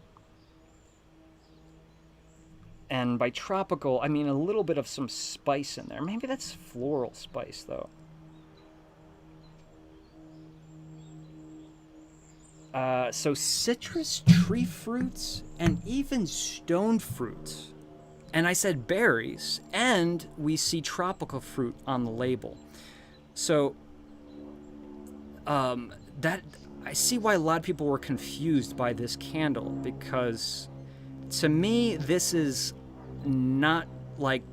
And by tropical, I mean a little bit of some spice in there. Maybe that's floral spice though. So citrus, tree fruits, and even stone fruits. And I said berries, and we see tropical fruit on the label. So that I see why a lot of people were confused by this candle, because to me this is not like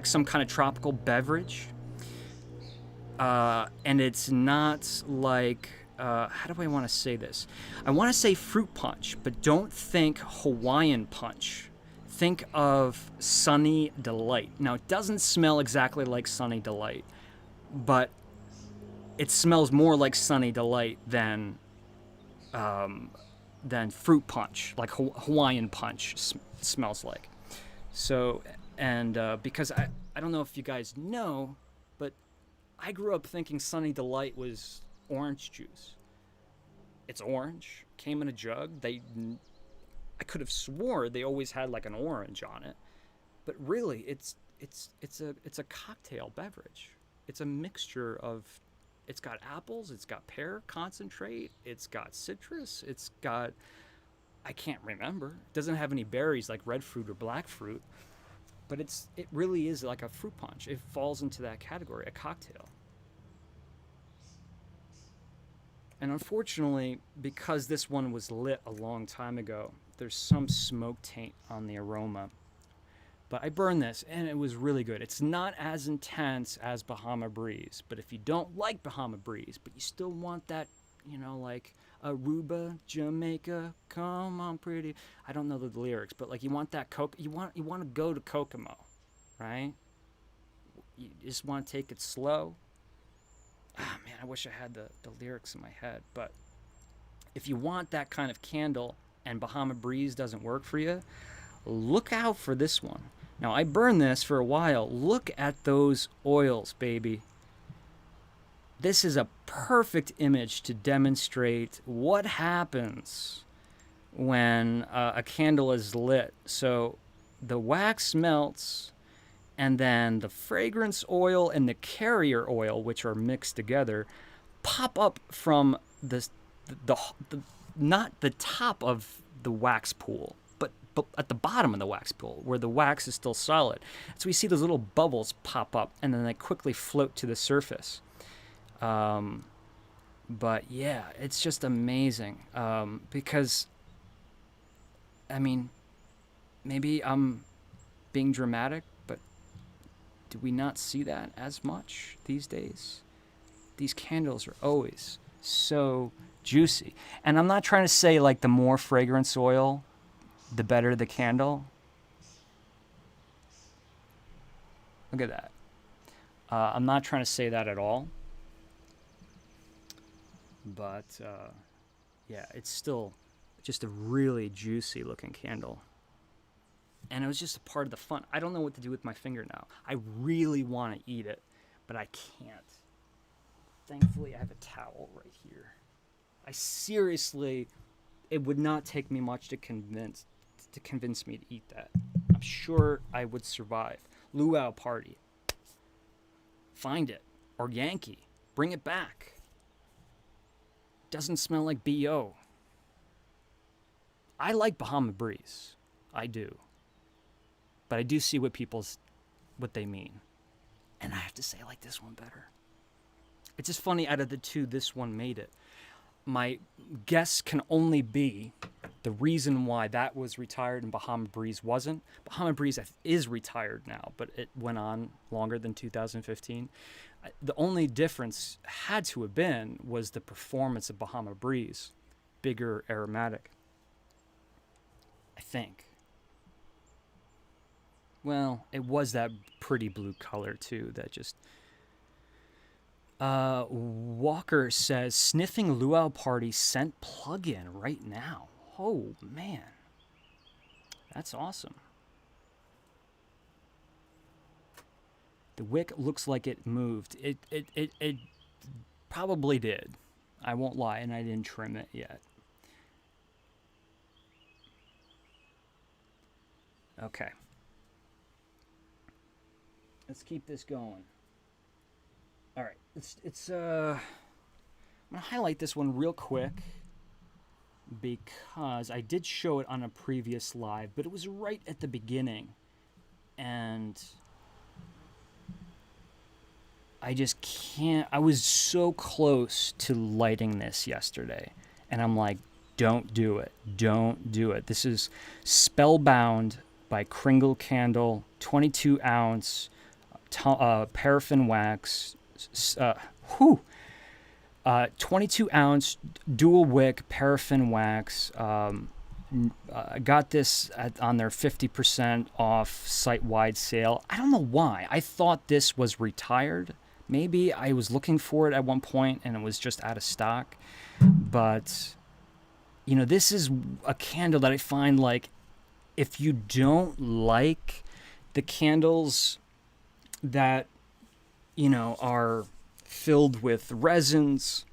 some kind of tropical beverage, and it's not like how do I want to say this? I want to say fruit punch, but don't think Hawaiian punch. Think of Sunny Delight. Now, it doesn't smell exactly like Sunny Delight, but it smells more like Sunny Delight than fruit punch, like Hawaiian punch smells like. So, and because I don't know if you guys know, but I grew up thinking Sunny Delight was orange juice. It's orange, came in a jug. I could have swore they always had like an orange on it, but really it's a cocktail beverage. It's a mixture of, it's got apples, it's got pear concentrate, it's got citrus, it's got, I can't remember. It doesn't have any berries like red fruit or black fruit, but it really is like a fruit punch. It falls into that category, a cocktail. And unfortunately, because this one was lit a long time ago, there's some smoke taint on the aroma, But I burned this, and it was really good. It's not as intense as Bahama Breeze, but if you don't like Bahama Breeze, but you still want that, like Aruba, Jamaica, come on, pretty. I don't know the lyrics, but like you want that you want to go to Kokomo, right? You just want to take it slow. Ah, man, I wish I had the lyrics in my head, but if you want that kind of candle and Bahama Breeze doesn't work for you, look out for this one. Now, I burned this for a while. Look at those oils, baby. This is a perfect image to demonstrate what happens when a candle is lit. So the wax melts, and then the fragrance oil and the carrier oil, which are mixed together, pop up from the not the top of the wax pool, but at the bottom of the wax pool, where the wax is still solid. So we see those little bubbles pop up, and then they quickly float to the surface. But yeah, it's just amazing, because, I mean, maybe I'm being dramatic, but do we not see that as much these days? These candles are always so juicy. And I'm not trying to say like the more fragrance oil, the better the candle. Look at that. I'm not trying to say that at all. But yeah, it's still just a really juicy looking candle. And it was just a part of the fun. I don't know what to do with my finger now. I really want to eat it, but I can't. Thankfully, I have a towel right here. I seriously, it would not take me much to convince me to eat that. I'm sure I would survive. Luau party. Find it. Or Yankee. Bring it back. Doesn't smell like BO. I like Bahama Breeze. I do. But I do see what they mean. And I have to say I like this one better. It's just funny, out of the two, this one made it. My guess can only be the reason why that was retired and Bahama Breeze wasn't. Bahama Breeze is retired now, but it went on longer than 2015. The only difference had to have been was the performance of Bahama Breeze. Bigger aromatic. I think. Well, it was that pretty blue color too that just... Walker says, sniffing luau party scent plug-in right now. Oh, man. That's awesome. The wick looks like it moved. It probably did. I won't lie, and I didn't trim it yet. Okay. Let's keep this going. All right, I'm gonna highlight this one real quick because I did show it on a previous live, but it was right at the beginning, and I just can't. I was so close to lighting this yesterday, and I'm like, don't do it. Don't do it. This is Spellbound by Kringle Candle, 22 ounce paraffin wax. 22 ounce dual wick paraffin wax. I got this on their 50% off site-wide sale. I don't know why. I thought this was retired. Maybe I was looking for it at one point and it was just out of stock. But, this is a candle that I find, like, if you don't like the candles that are filled with resins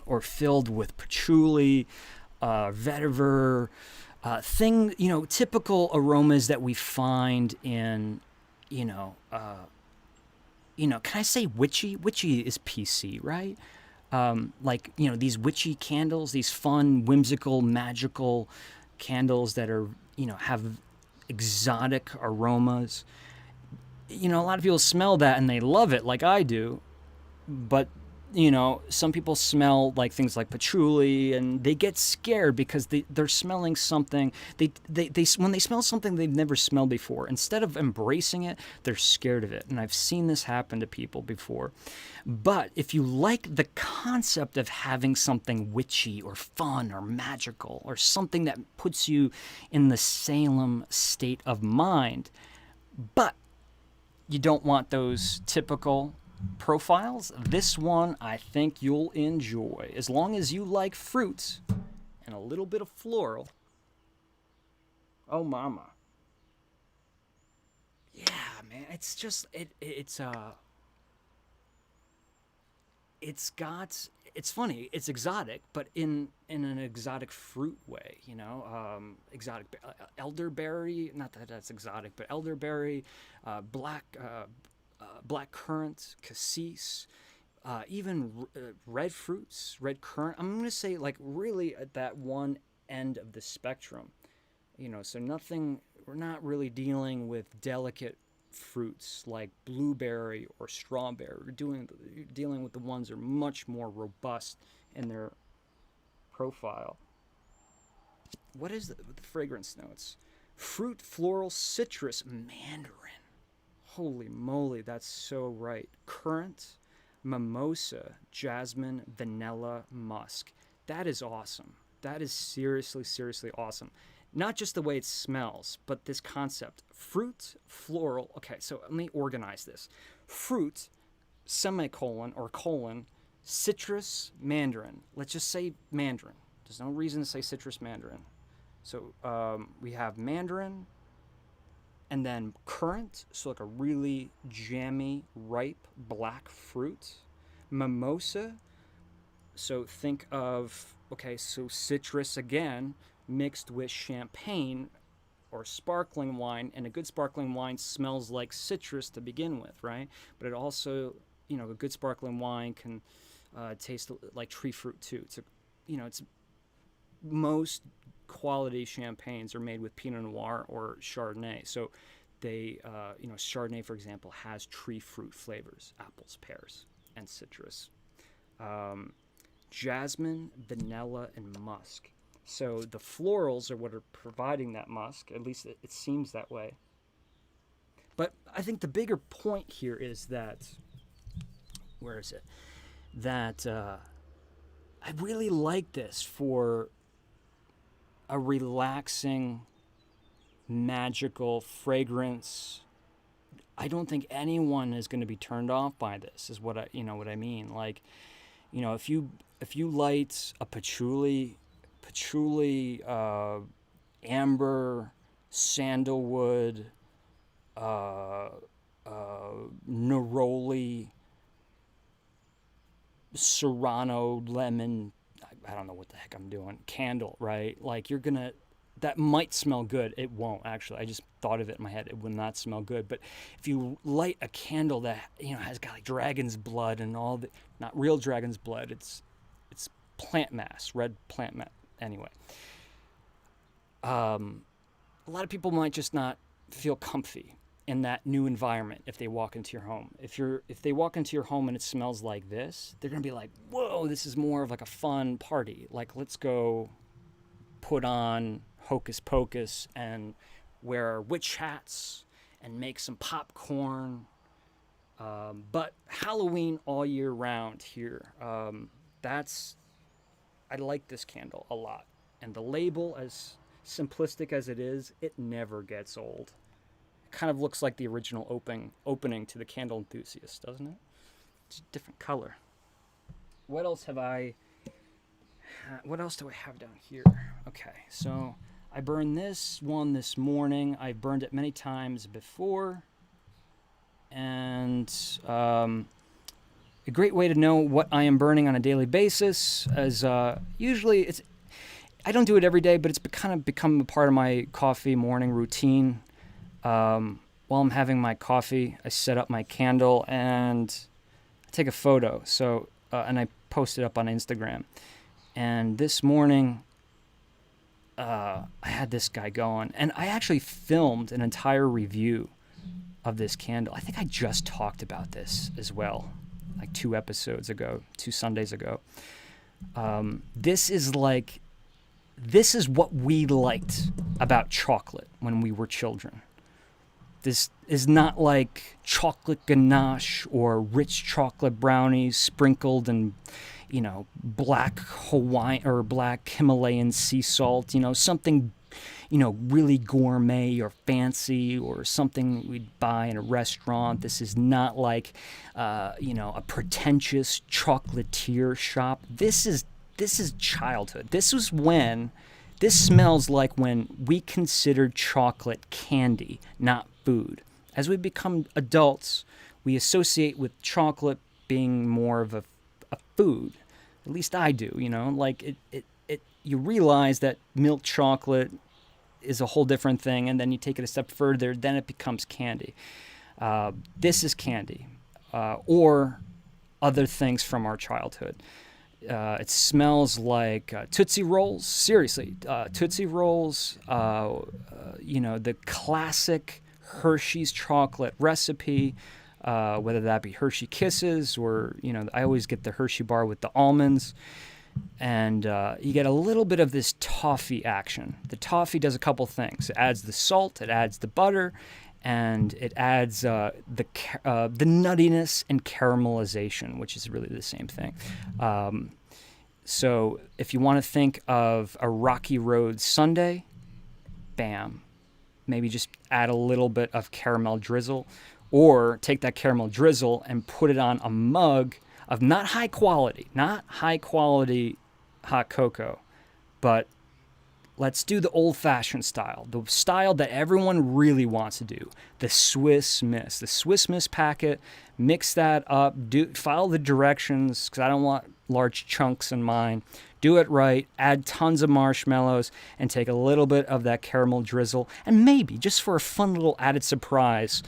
or filled with patchouli, vetiver, typical aromas that we find in, can I say witchy? Witchy is PC, right? These witchy candles, these fun, whimsical, magical candles that are, have exotic aromas. A lot of people smell that and they love it like I do, but some people smell like things like patchouli, and they get scared because they're smelling something. They when they smell something they've never smelled before, instead of embracing it, they're scared of it. And I've seen this happen to people before. But if you like the concept of having something witchy or fun or magical or something that puts you in the Salem state of mind, but you don't want those typical profiles, this one I think you'll enjoy, as long as you like fruits and a little bit of floral. Oh mama. Yeah, man, it's just it's funny, it's exotic, but in an exotic fruit way, exotic elderberry, not that that's exotic, but elderberry, black currant, cassis, even red fruits, red currant. I'm going to say like really at that one end of the spectrum, so nothing, we're not really dealing with delicate fruits like blueberry or strawberry. We're dealing with the ones that are much more robust in their profile. What is the fragrance notes? Fruit, floral, citrus, mandarin. Holy moly, that's so right. Currant, mimosa, jasmine, vanilla, musk. That is awesome. That is seriously, seriously awesome. Not just the way it smells, but this concept. Fruit, floral. Okay, so let me organize this. Fruit, semicolon or colon, citrus, mandarin. Let's just say mandarin. There's no reason to say citrus, mandarin. So we have mandarin, and then currant, so like a really jammy, ripe black fruit. Mimosa, so think of, so citrus again, mixed with champagne or sparkling wine, and a good sparkling wine smells like citrus to begin with, right? But it also, a good sparkling wine can taste like tree fruit too. It's most quality champagnes are made with Pinot Noir or Chardonnay. So they, Chardonnay, for example, has tree fruit flavors, apples, pears, and citrus. Jasmine, vanilla, and musk. So the florals are what are providing that musk. At least it seems that way. But I think the bigger point here is that, where is it? That I really like this for a relaxing, magical fragrance. I don't think anyone is going to be turned off by this, is what I mean. Like, if you light a patchouli, amber, sandalwood, neroli, serrano, lemon, I don't know what the heck I'm doing, candle, right? Like, that might smell good. It won't, actually. I just thought of it in my head. It would not smell good. But if you light a candle that, has got like dragon's blood and all the, not real dragon's blood, it's plant mass, red plant mass. Anyway, a lot of people might just not feel comfy in that new environment if they walk into your home. If they walk into your home and it smells like this, they're gonna be like, whoa, this is more of like a fun party. Like, let's go put on hocus pocus and wear witch hats and make some popcorn. But Halloween all year round here. I like this candle a lot. And the label, as simplistic as it is, it never gets old. It kind of looks like the original opening to the Candle Enthusiast, doesn't it? It's a different color. What else do I have down here? Okay, so I burned this one this morning. I burned it many times before. And a great way to know what I am burning on a daily basis is usually I don't do it every day, but it's kind of become a part of my coffee morning routine. While I'm having my coffee, I set up my candle and I take a photo. So and I post it up on Instagram. And this morning, I had this guy going, and I actually filmed an entire review of this candle. I think I just talked about this as well. like 2 Sundays ago. This is what we liked about chocolate when we were children. This is not like chocolate ganache or rich chocolate brownies sprinkled in, black Hawaiian or black Himalayan sea salt, something, really gourmet or fancy or something we'd buy in a restaurant. This is not like, a pretentious chocolatier shop. This is childhood. This smells like when we considered chocolate candy, not food. As we become adults, we associate with chocolate being more of a food. At least I do, like you realize that milk chocolate is a whole different thing, and then you take it a step further, then it becomes candy. This is candy, or other things from our childhood. It smells like Tootsie Rolls. Seriously, Tootsie Rolls, the classic Hershey's chocolate recipe, whether that be Hershey Kisses or, I always get the Hershey bar with the almonds. And you get a little bit of this toffee action. The toffee does a couple things. It adds the salt, it adds the butter, and it adds the nuttiness and caramelization, which is really the same thing. So if you want to think of a Rocky Road sundae, bam. Maybe just add a little bit of caramel drizzle, or take that caramel drizzle and put it on a mug of not high quality hot cocoa, but let's do the old-fashioned style, the style that everyone really wants to do, the Swiss Miss. The Swiss Miss packet, mix that up, follow the directions, because I don't want large chunks in mine. Do it right, add tons of marshmallows, and take a little bit of that caramel drizzle, and maybe, just for a fun little added surprise,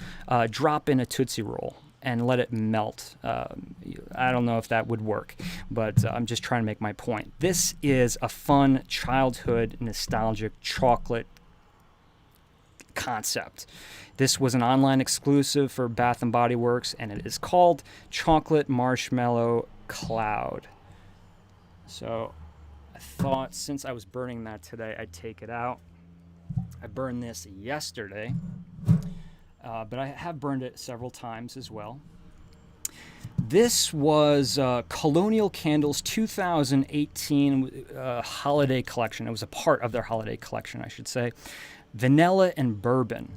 drop in a Tootsie Roll and let it melt. I don't know if that would work, but I'm just trying to make my point. This is a fun childhood nostalgic chocolate concept. This was an online exclusive for Bath & Body Works, and it is called Chocolate Marshmallow Cloud. So I thought, since I was burning that today, I'd take it out. I burned this yesterday. But I have burned it several times as well. This was Colonial Candles 2018 holiday collection. It was a part of their holiday collection, I should say. Vanilla and bourbon.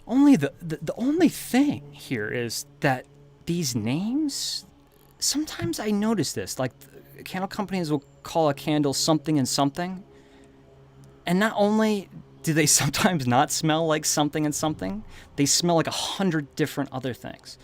Only the only thing here is that these names, sometimes I notice this. Like, candle companies will call a candle something and something. And not only do they sometimes not smell like something and something, they smell like 100 different other things.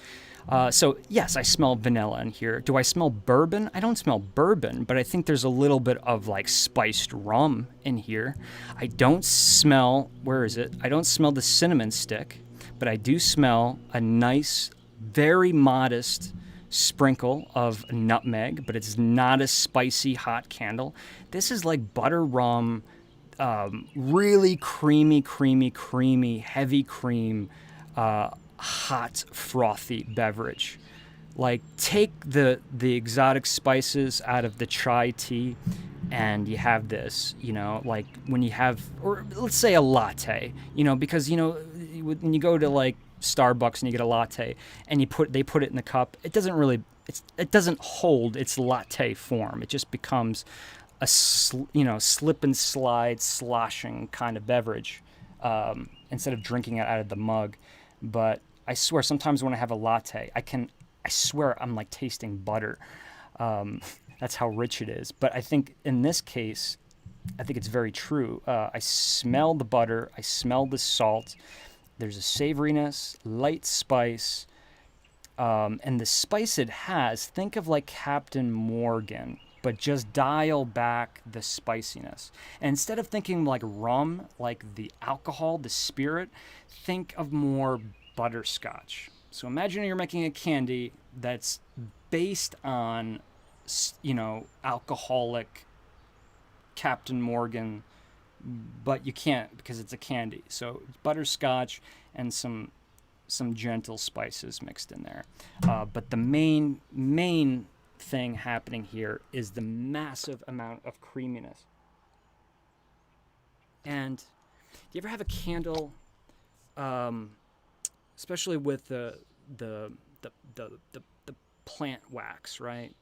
So yes, I smell vanilla in here. Do I smell bourbon? I don't smell bourbon, but I think there's a little bit of like spiced rum in here. I don't smell, where is it? I don't smell the cinnamon stick, but I do smell a nice, very modest sprinkle of nutmeg, but it's not a spicy hot candle. This is like butter rum, really creamy, heavy cream, hot, frothy beverage. Like, take the exotic spices out of the chai tea, and you have this, like when you have, or let's say a latte, because, when you go to like Starbucks and you get a latte and they put it in the cup, it doesn't hold its latte form. It just becomes a slip and slide sloshing kind of beverage, instead of drinking it out of the mug. But I swear, sometimes when I have a latte, I swear I'm like tasting butter. That's how rich it is. But I think in this case, I think it's very true. I smell the butter, I smell the salt. There's a savoriness, light spice, and the spice it has, think of like Captain Morgan, but just dial back the spiciness. And instead of thinking like rum, like the alcohol, the spirit, think of more butterscotch. So imagine you're making a candy that's based on, alcoholic Captain Morgan, but you can't because it's a candy. So butterscotch and some some gentle spices mixed in there. But the main thing happening here is the massive amount of creaminess. And do you ever have a candle, especially with the plant wax, right?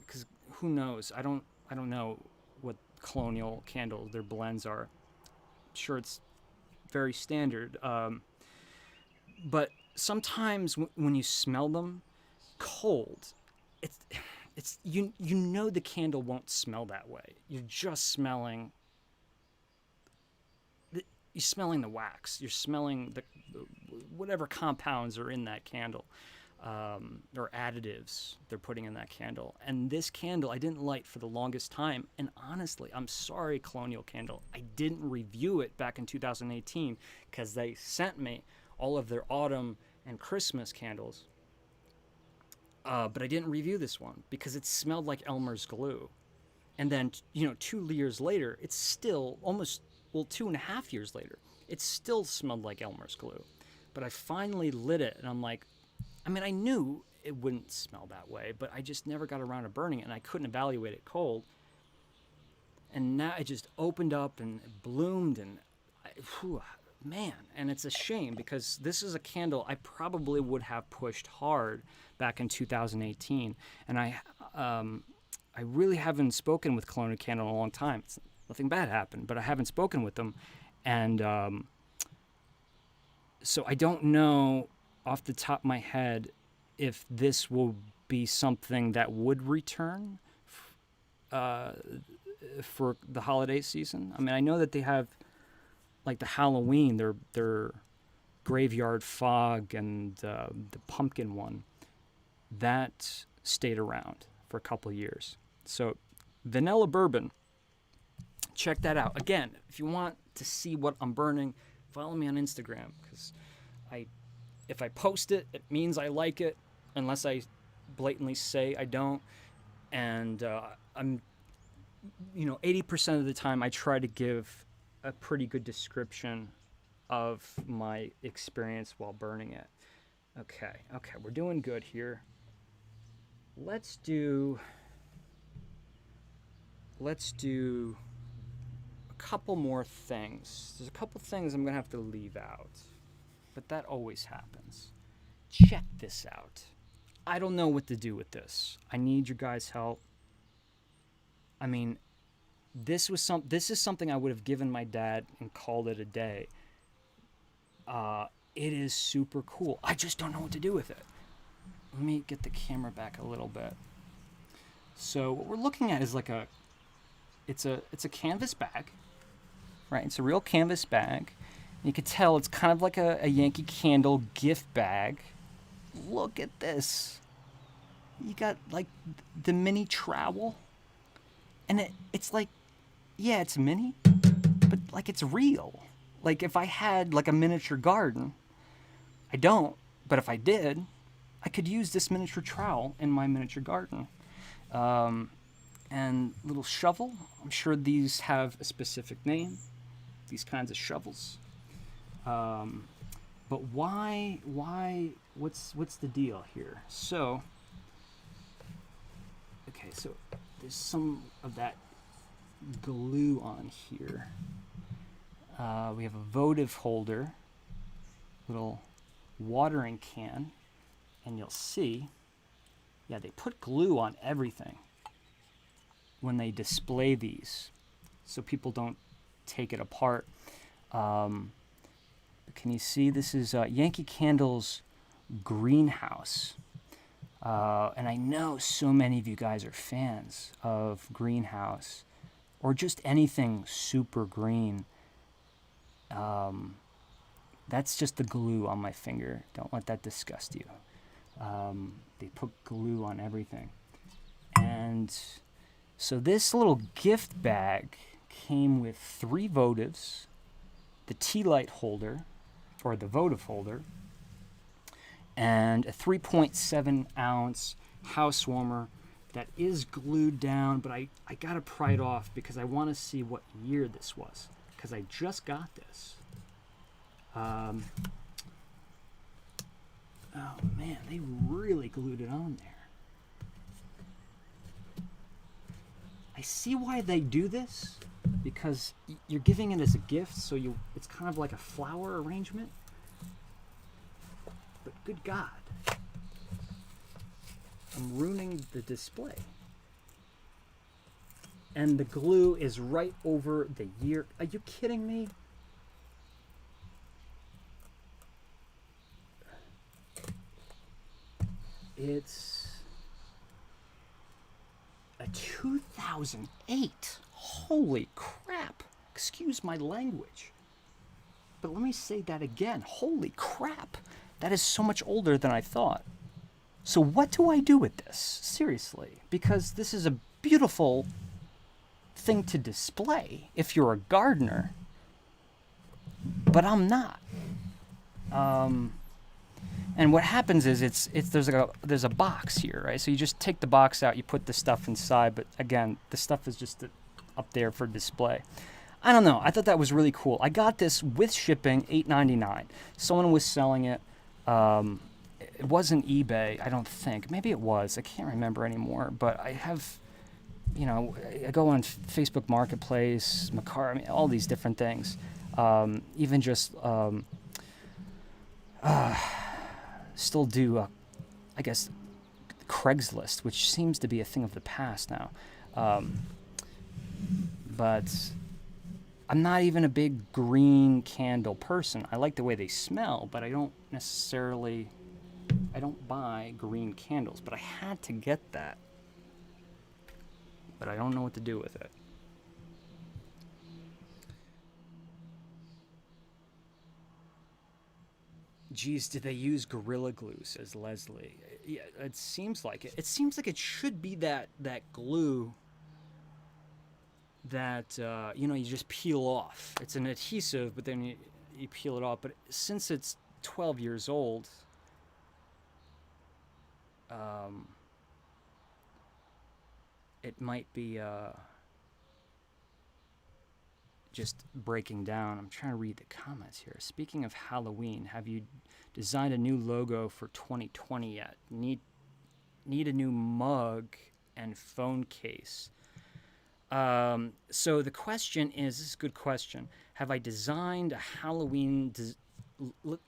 Because who knows? I don't know what colonial candle their blends are. I'm sure it's very standard. But sometimes when you smell them cold, it's you know the candle won't smell that way. You're just smelling. You're smelling the wax. You're smelling the whatever compounds are in that candle, or additives they're putting in that candle. And this candle I didn't light for the longest time. And honestly, I'm sorry, Colonial Candle, I didn't review it back in 2018 because they sent me all of their autumn and Christmas candles. But I didn't review this one because it smelled like Elmer's glue. And then, 2 years later, it's still almost, 2.5 years later, it still smelled like Elmer's glue. But I finally lit it, and I'm like, I knew it wouldn't smell that way, but I just never got around to burning it, and I couldn't evaluate it cold. And now it just opened up and it bloomed, and man, and it's a shame because this is a candle I probably would have pushed hard back in 2018, and I really haven't spoken with Colonial Candle in a long time. Nothing bad happened, but I haven't spoken with them, and so I don't know off the top of my head if this will be something that would return for the holiday season. I know that they have like the Halloween, their Graveyard Fog and the pumpkin one that stayed around for a couple of years. So vanilla bourbon, check that out. Again, if you want to see what I'm burning, follow me on Instagram because if I post it, it means I like it, unless I blatantly say I don't. And I'm 80% of the time I try to give a pretty good description of my experience while burning it. Okay, we're doing good here. Let's do a couple more things. There's a couple things I'm gonna have to leave out, but that always happens. Check this out. I don't know what to do with this. I need your guys' help. This is something I would have given my dad and called it a day. It is super cool. I just don't know what to do with it. Let me get the camera back a little bit. So what we're looking at is it's a canvas bag, right? It's a real canvas bag. You can tell it's kind of like a Yankee Candle gift bag. Look at this. You got like the mini trowel, and it's like, yeah, it's mini, but like it's real. Like if I had like a miniature garden, I don't, but if I did, I could use this miniature trowel in my miniature garden. And little shovel. I'm sure these have a specific name, these kinds of shovels. But why, what's the deal here? So, okay, so there's some of that glue on here. We have a votive holder, little watering can, and you'll see, yeah, they put glue on everything when they display these, so people don't take it apart. Can you see this is Yankee Candle's greenhouse? And I know so many of you guys are fans of greenhouse or just anything super green. That's just the glue on my finger. Don't let that disgust you. They put glue on everything. And so this little gift bag came with 3 votives, the tea light holder, or the votive holder, and a 3.7 ounce house warmer that is glued down, but I gotta pry it off because I want to see what year this was, because I just got this. Oh man, they really glued it on there. I see why they do this, because you're giving it as a gift, so it's kind of like a flower arrangement. But good God, I'm ruining the display. And the glue is right over the year. Are you kidding me? It's a 2008. Holy crap. Excuse my language. But let me say that again. Holy crap. That is so much older than I thought. So what do I do with this? Seriously. Because this is a beautiful thing to display if you're a gardener. But I'm not. And what happens is there's a box here, right? So you just take the box out, you put the stuff inside, but again, the stuff is just up there for display. I don't know. I thought that was really cool. I got this with shipping, $8.99. Someone was selling it. It wasn't eBay, I don't think. Maybe it was. I can't remember anymore. But I have, I go on Facebook Marketplace, Macar, all these different things. Even just still do, I guess, Craigslist, which seems to be a thing of the past now. But I'm not even a big green candle person. I like the way they smell, but I don't buy green candles. But I had to get that. But I don't know what to do with it. Geez, did they use Gorilla Glue, says Leslie. Yeah, it seems like it. It seems like it should be that glue that, you just peel off. It's an adhesive, but then you peel it off. But since it's 12 years old, it might be just breaking down. I'm trying to read the comments here. Speaking of Halloween, have you designed a new logo for 2020 yet? Need a new mug and phone case. So the question is, this is a good question. Have I designed a Halloween... let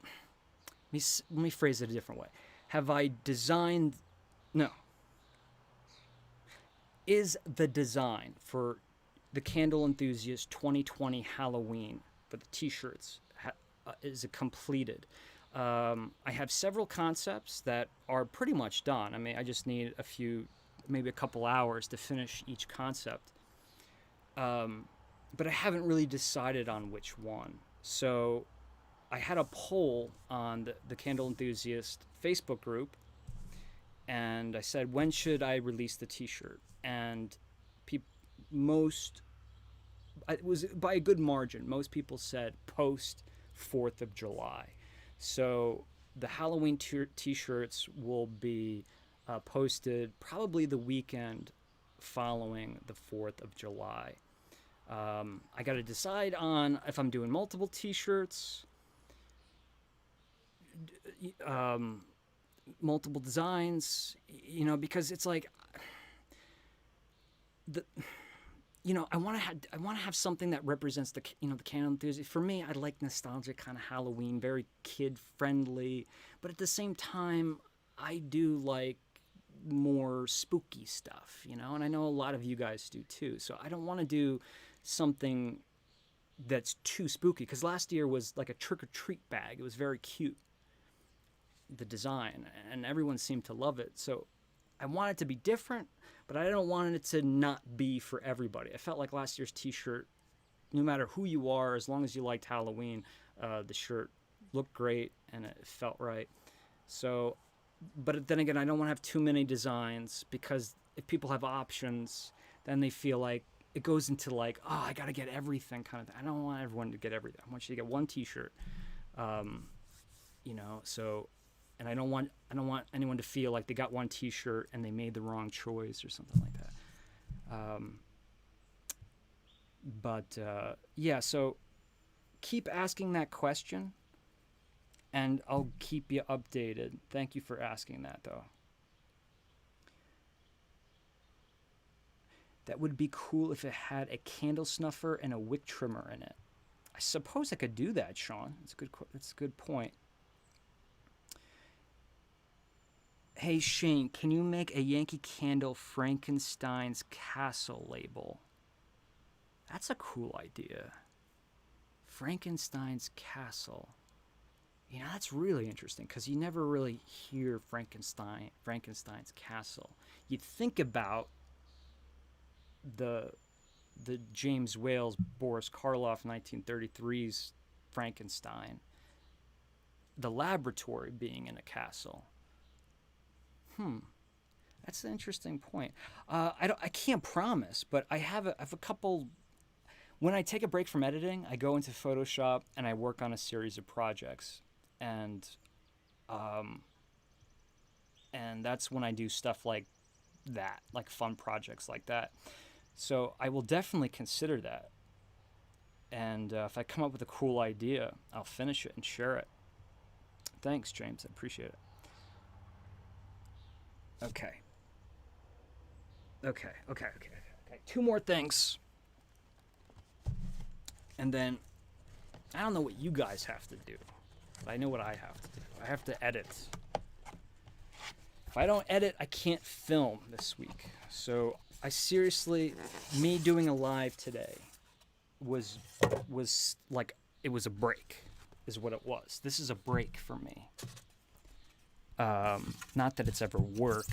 me phrase it a different way. Have I designed... No. Is the design for the Candle Enthusiast 2020 Halloween for the t-shirts is it completed? I have several concepts that are pretty much done. I mean, I just need maybe a couple hours to finish each concept. But I haven't really decided on which one. So I had a poll on the Candle Enthusiast Facebook group, and I said, when should I release the t-shirt? And it was by a good margin. Most people said post 4th of July. So the Halloween t-shirts will be posted probably the weekend following the 4th of July. I got to decide on if I'm doing multiple t-shirts, multiple designs, because it's like I want to have something that represents the Candle Enthusiast. For me, I like nostalgic kind of Halloween, very kid friendly, but at the same time, I do like more spooky stuff, and I know a lot of you guys do too. So I don't want to do something that's too spooky, because last year was like a trick-or-treat bag. It was very cute, the design, and everyone seemed to love it. So I want it to be different, but I don't want it to not be for everybody. I felt like last year's t-shirt, no matter who you are, as long as you liked Halloween, the shirt looked great and it felt right. So, but then again, I don't want to have too many designs, because if people have options, then they feel like it goes into like, oh, I got to get everything kind of thing. I don't want everyone to get everything. I want you to get one t-shirt, so... And I don't want anyone to feel like they got one t-shirt and they made the wrong choice or something like that. Yeah, so keep asking that question. and I'll keep you updated. Thank you for asking that, though. That would be cool if it had a candle snuffer and a wick trimmer in it. I suppose I could do that, Sean. That's a good point. Hey, Shane, can you make a Yankee Candle Frankenstein's Castle label? That's a cool idea. Frankenstein's Castle. You know, that's really interesting because you never really hear Frankenstein's Castle. You'd think about the James Whale's Boris Karloff 1933's Frankenstein, the laboratory being in a castle. That's an interesting point. I can't promise, but I have a couple. When I take a break from editing, I go into Photoshop and I work on a series of projects, and that's when I do stuff like that, like fun projects like that. So I will definitely consider that. And if I come up with a cool idea, I'll finish it and share it. Thanks, James. I appreciate it. Okay. Two more things. And then I don't know what you guys have to do, but I know what I have to do. I have to edit. If I don't edit, I can't film this week. So I seriously, me doing a live today was like, it was a break, is what it was. This is a break for me. Not that it's ever work.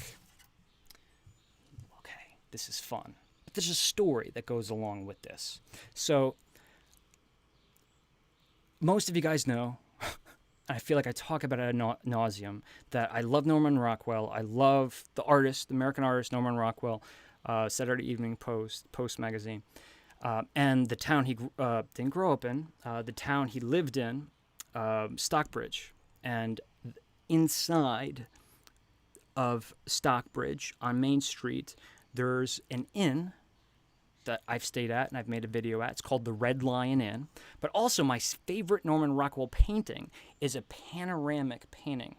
Okay, this is fun. But there's a story that goes along with this. So, most of you guys know, I feel like I talk about it ad nauseum, that I love Norman Rockwell. I love the artist, the American artist, Norman Rockwell, Saturday Evening Post magazine. And the town he didn't grow up in, the town he lived in, Stockbridge. And inside of Stockbridge on Main Street, there's an inn that I've stayed at and I've made a video at. It's called the Red Lion Inn. But also my favorite Norman Rockwell painting is a panoramic painting.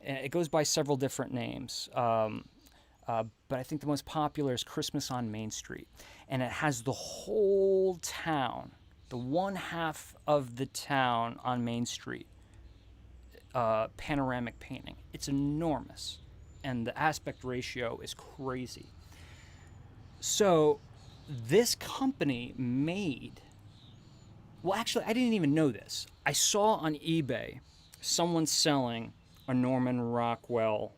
It goes by several different names, but I think the most popular is Christmas on Main Street. And it has the whole town, the one half of the town on Main Street, panoramic painting. It's enormous, and the aspect ratio is crazy. So this company made, well, actually, I didn't even know this. I saw on eBay someone selling a Norman Rockwell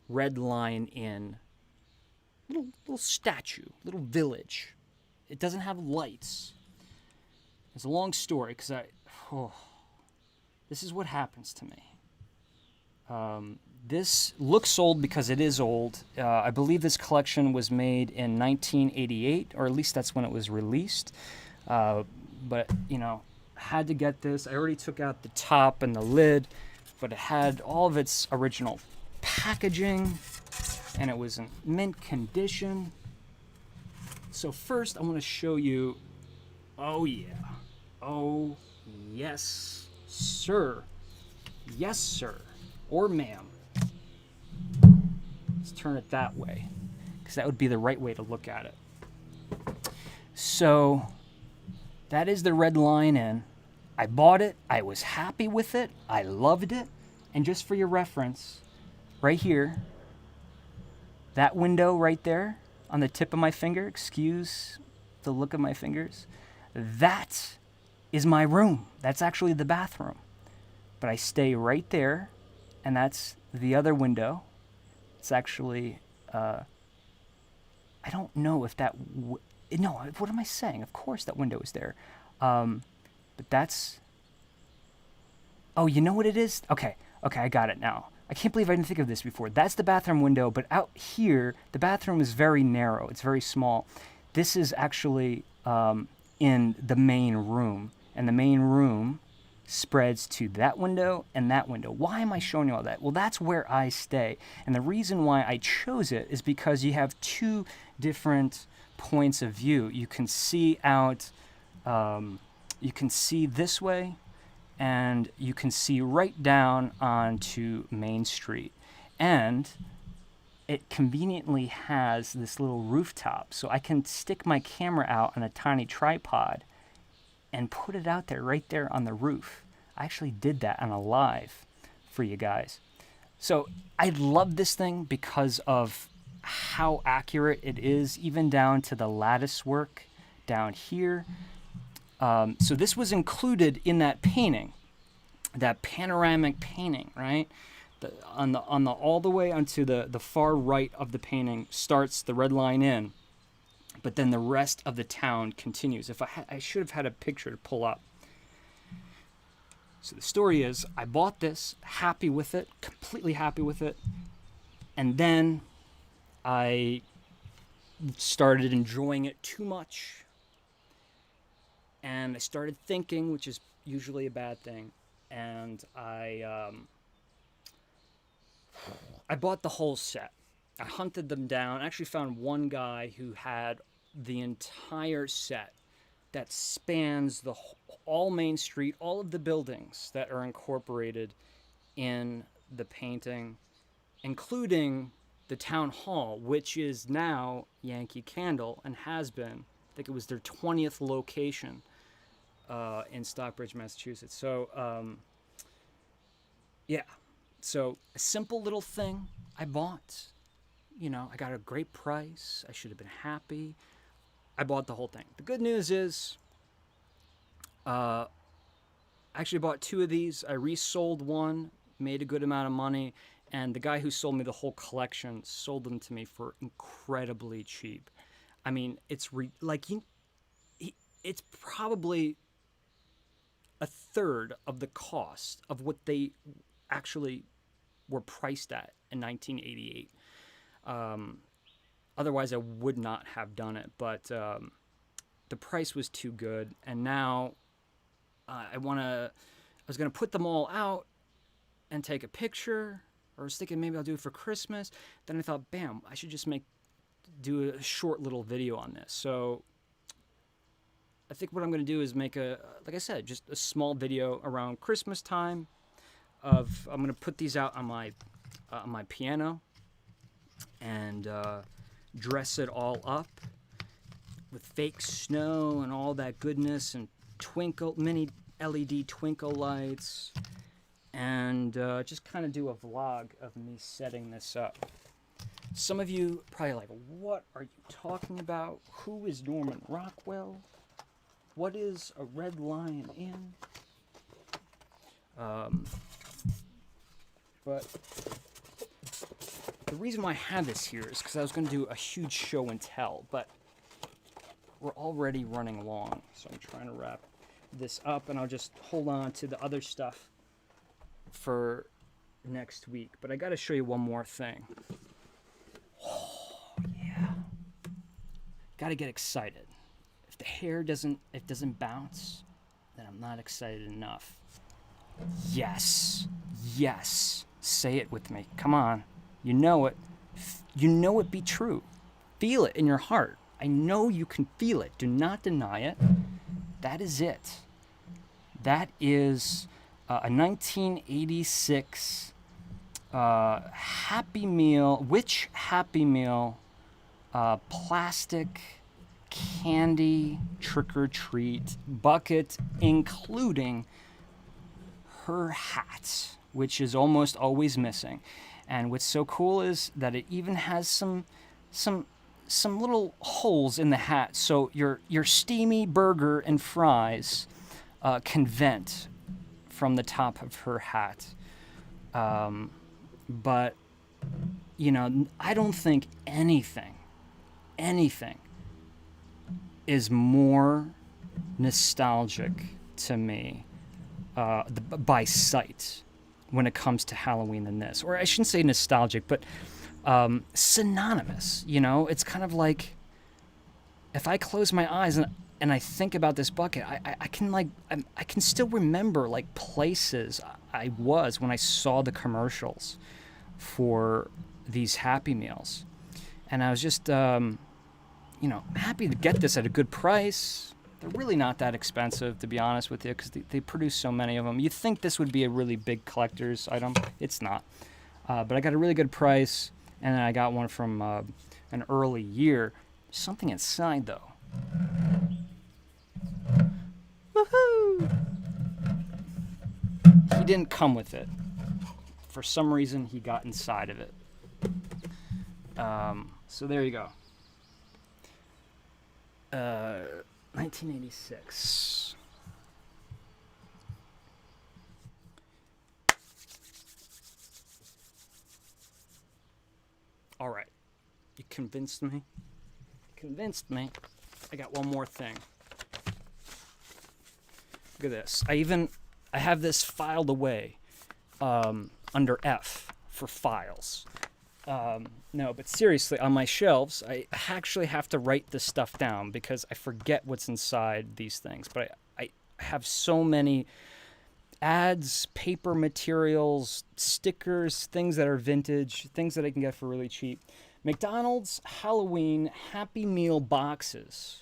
Red Lion Inn little statue, little village. It doesn't have lights. It's a long story because this is what happens to me. This looks old because it is old. I believe this collection was made in 1988, or at least that's when it was released. But, you know, had to get this. I already took out the top and the lid, but it had all of its original packaging, and it was in mint condition. So first I want to show you, oh yeah, oh yes, sir. Yes, sir, or ma'am. Let's turn it that way, because that would be the right way to look at it. So that is the Red Lion Inn. I bought it. I was happy with it. I loved it. And just for your reference, right here, that window right there on the tip of my finger, excuse the look of my fingers, that is my room. That's actually the bathroom. But I stay right there, and that's the other window. It's actually, I don't know if that, no, what am I saying? Of course that window is there. But that's, oh, you know what it is? Okay, I got it now. I can't believe I didn't think of this before. That's the bathroom window, but out here, the bathroom is very narrow. It's very small. This is actually in the main room, and the main room spreads to that window and that window. Why am I showing you all that? Well, that's where I stay. And the reason why I chose it is because you have two different points of view. You can see out, you can see this way, and you can see right down onto Main Street. And it conveniently has this little rooftop, so I can stick my camera out on a tiny tripod and put it out there right there on the roof. I actually did that on a live for you guys. So I love this thing because of how accurate it is, even down to the lattice work down here. So this was included in that painting, that panoramic painting, right? On the all the way onto the far right of the painting starts the red line in, but then the rest of the town continues. If I should have had a picture to pull up. So the story is, I bought this, happy with it, completely happy with it, and then I started enjoying it too much, and I started thinking, which is usually a bad thing, and I bought the whole set. I hunted them down. I actually found one guy who had the entire set that spans all Main Street, all of the buildings that are incorporated in the painting, including the town hall, which is now Yankee Candle and has been. I think it was their 20th location in Stockbridge, Massachusetts. So, yeah. So a simple little thing I bought. You know, I got a great price. I should have been happy. I bought the whole thing. The good news is, I actually bought 2 of these. I resold one, made a good amount of money, and the guy who sold me the whole collection sold them to me for incredibly cheap. I mean, it's it's probably a third of the cost of what they actually were priced at in 1988. Otherwise, I would not have done it, but the price was too good, and now I was gonna put them all out and take a picture, or I was thinking maybe I'll do it for Christmas. Then I thought, bam, I should just do a short little video on this. So I think what I'm gonna do is make like I said, just a small video around Christmas time. I'm gonna put these out on my piano and dress it all up with fake snow and all that goodness and mini LED twinkle lights, and just kind of do a vlog of me setting this up. Some of you probably like, what are you talking about? Who is Norman Rockwell? What is a red lion in? But the reason why I have this here is because I was going to do a huge show and tell, but we're already running long, so I'm trying to wrap this up, and I'll just hold on to the other stuff for next week. But I got to show you one more thing. Oh, yeah. Got to get excited. If the hair doesn't bounce, then I'm not excited enough. Yes. Yes. Say it with me. Come on. You know it. You know it be true. Feel it in your heart. I know you can feel it. Do not deny it. That is it. That is a 1986 Happy Meal. Which Happy Meal plastic candy trick-or-treat bucket, including her hat, which is almost always missing. And what's so cool is that it even has some little holes in the hat, so your steamy burger and fries can vent from the top of her hat. But you know, I don't think anything is more nostalgic to me by sight when it comes to Halloween than this. Or I shouldn't say nostalgic, but synonymous. You know, it's kind of like if I close my eyes and I think about this bucket, I can still remember like places I was when I saw the commercials for these Happy Meals, and I was just happy to get this at a good price. They're really not that expensive, to be honest with you, because they produce so many of them. You'd think this would be a really big collector's item. It's not. But I got a really good price, and then I got one from an early year. Something inside, though. Woohoo! He didn't come with it. For some reason, he got inside of it. So there you go. 1986. All right. You convinced me. Convinced me. I got one more thing. Look at this. I have this filed away under F for files. No, but seriously, on my shelves, I actually have to write this stuff down because I forget what's inside these things. But I have so many ads, paper materials, stickers, things that are vintage, things that I can get for really cheap. McDonald's Halloween Happy Meal boxes.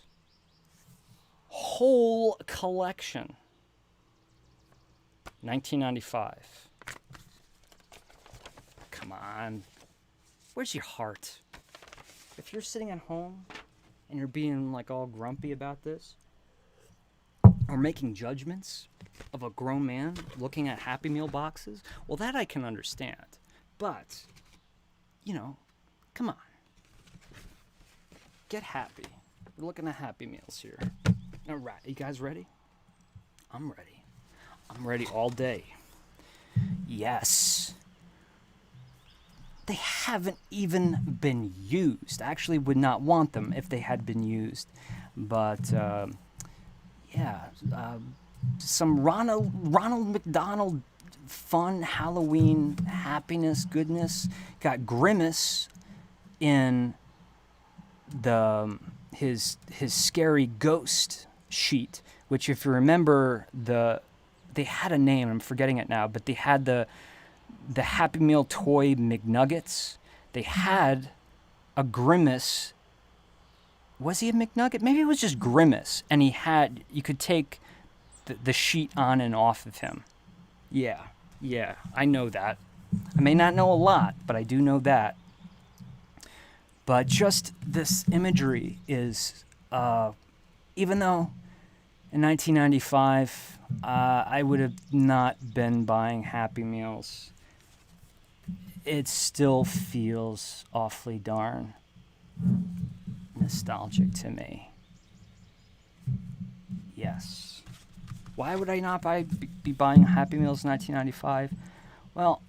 Whole collection. 1995. Come on. Where's your heart? If you're sitting at home and you're being like all grumpy about this, or making judgments of a grown man looking at Happy Meal boxes, well, that I can understand. But, come on. Get happy. We're looking at Happy Meals here. All right, you guys ready? I'm ready. I'm ready all day. Yes. They haven't even been used. I actually would not want them if they had been used. But, some Ronald McDonald fun Halloween happiness, goodness. Got Grimace in his scary ghost sheet, which if you remember, they had a name, I'm forgetting it now, but they had the Happy Meal toy McNuggets. They had a Grimace. Was he a McNugget? Maybe it was just Grimace, and you could take the sheet on and off of him. Yeah, I know that. I may not know a lot, but I do know that. But just this imagery is, even though in 1995 I would have not been buying Happy Meals, it still feels awfully darn nostalgic to me. Yes. Why would I not be buying Happy Meals in 1995? Well,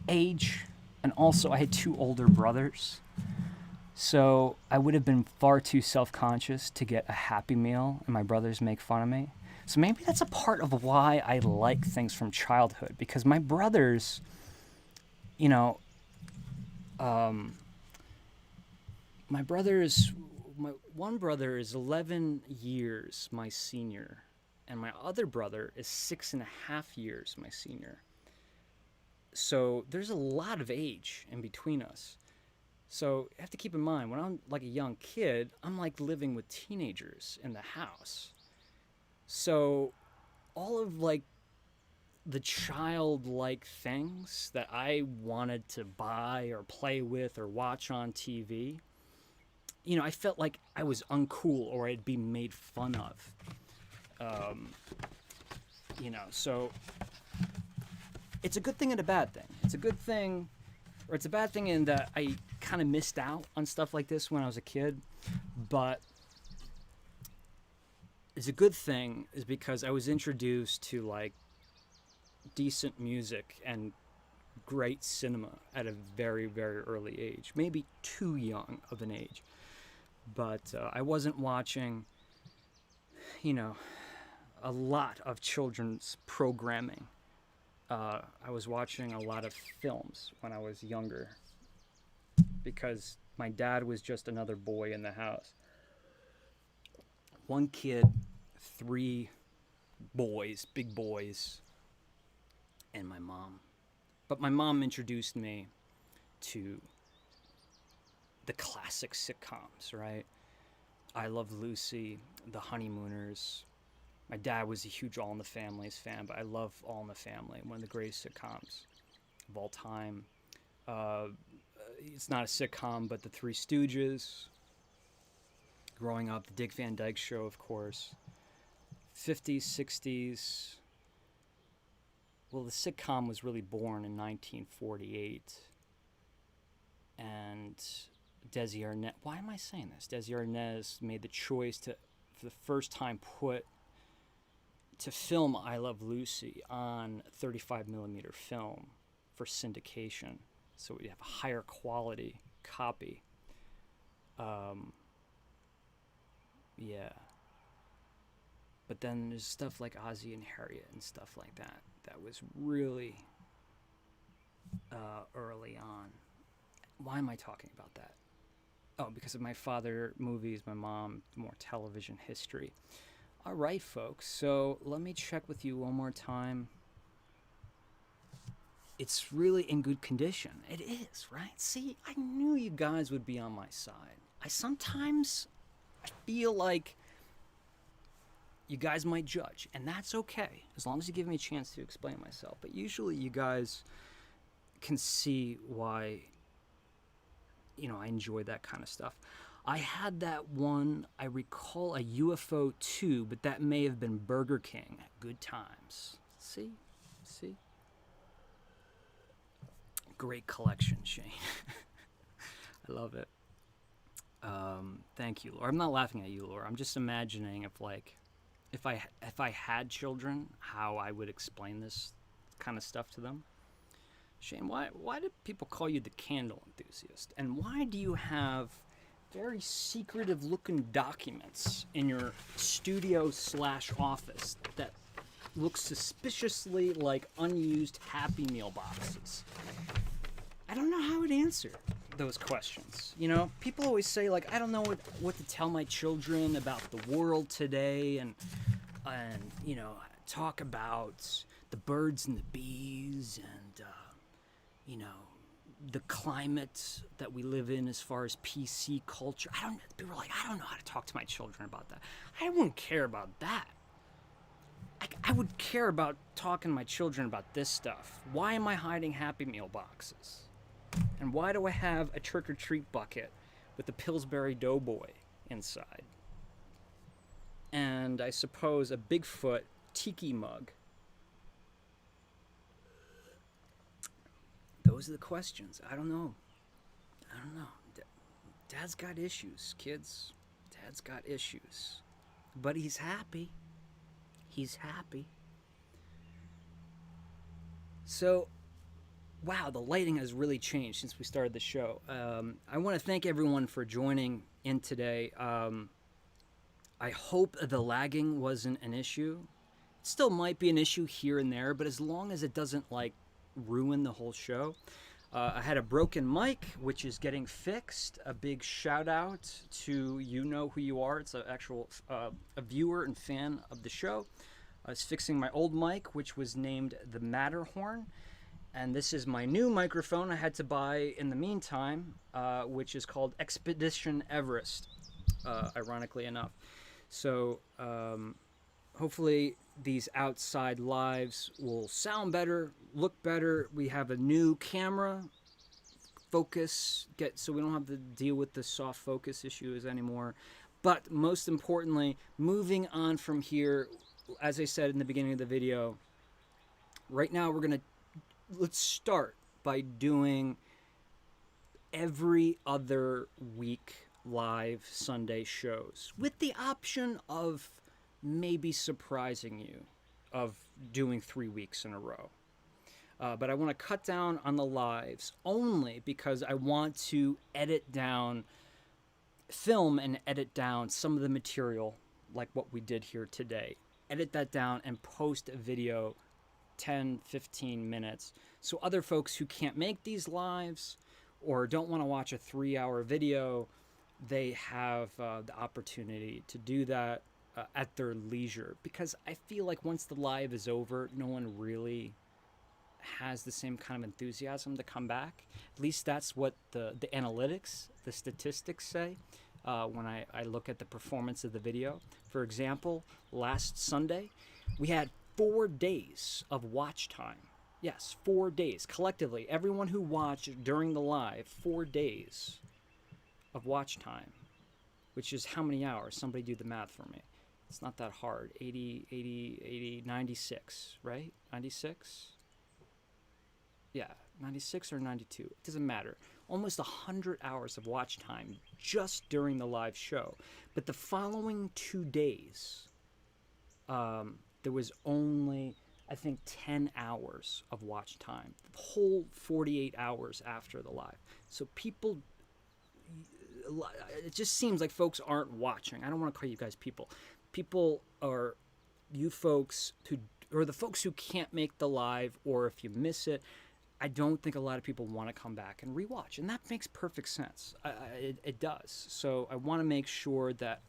age, and also I had two older brothers, so I would have been far too self-conscious to get a Happy Meal and my brothers make fun of me. So maybe that's a part of why I like things from childhood, because my brothers, my one brother is 11 years my senior, and my other brother is 6.5 years my senior. So there's a lot of age in between us. So you have to keep in mind, when I'm like a young kid, I'm like living with teenagers in the house. So all of like the childlike things that I wanted to buy or play with or watch on TV, I felt like I was uncool or I'd be made fun of. So it's a good thing and a bad thing. It's a good thing, or it's a bad thing in that I kind of missed out on stuff like this when I was a kid. But it's a good thing is because I was introduced to like decent music and great cinema at a very, very early age. Maybe too young of an age. But I wasn't watching, a lot of children's programming. I was watching a lot of films when I was younger because my dad was just another boy in the house. One kid, 3 boys, big boys, and my mom. But my mom introduced me to the classic sitcoms, right? I Love Lucy, The Honeymooners. My dad was a huge All in the Family's fan, but I love All in the Family, one of the greatest sitcoms of all time. Uh, it's not a sitcom, but The Three Stooges. Growing up, The Dick Van Dyke Show, of course. 50s, 60s. Well, the sitcom was really born in 1948. And Desi Arnaz, why am I saying this? Desi Arnaz made the choice to, for the first time, to film I Love Lucy on 35 millimeter film for syndication, so we have a higher quality copy. Yeah. But then there's stuff like Ozzie and Harriet and stuff like that that was really early on. Why am I talking about that? Oh, because of my father movies, my mom more television history. All right, folks, so let me check with you one more time. It's really in good condition. It is, right? See, I knew you guys would be on my side. I feel like you guys might judge, and that's okay, as long as you give me a chance to explain myself. But usually you guys can see why, I enjoy that kind of stuff. I had that one, I recall a UFO 2, but that may have been Burger King at Good Times. See? Great collection, Shane. I love it. Thank you, Laura. I'm not laughing at you, Laura. I'm just imagining if I had children, how I would explain this kind of stuff to them. Shane, why do people call you the candle enthusiast? And why do you have very secretive looking documents in your studio / office that look suspiciously like unused Happy Meal boxes? I don't know how to answer those questions. People always say, I don't know what to tell my children about the world today, and talk about the birds and the bees, and the climate that we live in as far as PC culture. People are like, I don't know how to talk to my children about that. I wouldn't care about that. I would care about talking to my children about this stuff. Why am I hiding Happy Meal boxes? And why do I have a trick-or-treat bucket with a Pillsbury Doughboy inside? And I suppose a Bigfoot tiki mug. Those are the questions. I don't know. Dad's got issues, kids. Dad's got issues. But he's happy. So, wow, the lighting has really changed since we started the show. I want to thank everyone for joining in today. I hope the lagging wasn't an issue. It still might be an issue here and there, but as long as it doesn't ruin the whole show. I had a broken mic, which is getting fixed. A big shout out to You Know Who You Are. It's an actual a viewer and fan of the show. I was fixing my old mic, which was named the Matterhorn. And this is my new microphone I had to buy in the meantime, which is called Expedition Everest, ironically enough. So hopefully these outside lives will sound better, look better. We have a new camera focus, so we don't have to deal with the soft focus issues anymore. But most importantly, moving on from here, as I said in the beginning of the video, right now let's start by doing every other week live Sunday shows with the option of maybe surprising you of doing 3 weeks in a row. But I want to cut down on the lives only because I want to film and edit down some of the material like what we did here today. Edit that down and post a video 10, 15 minutes. So other folks who can't make these lives or don't want to watch a 3-hour video, they have the opportunity to do that at their leisure. Because I feel like once the live is over, no one really has the same kind of enthusiasm to come back. At least that's what the analytics, the statistics say. when I look at the performance of the video. For example, last Sunday, we had 4 days of watch time. Yes, 4 days. Collectively, everyone who watched during the live, 4 days of watch time, which is how many hours? Somebody do the math for me. It's not that hard. 80, 96, right? 96? Yeah, 96 or 92. It doesn't matter. Almost 100 hours of watch time just during the live show. But the following 2 days, there was only, I think, 10 hours of watch time. The whole 48 hours after the live. So people, it just seems like folks aren't watching. I don't want to call you guys people. People are you folks who, or the folks who can't make the live, or if you miss it, I don't think a lot of people want to come back and rewatch, and that makes perfect sense. It does. So I want to make sure that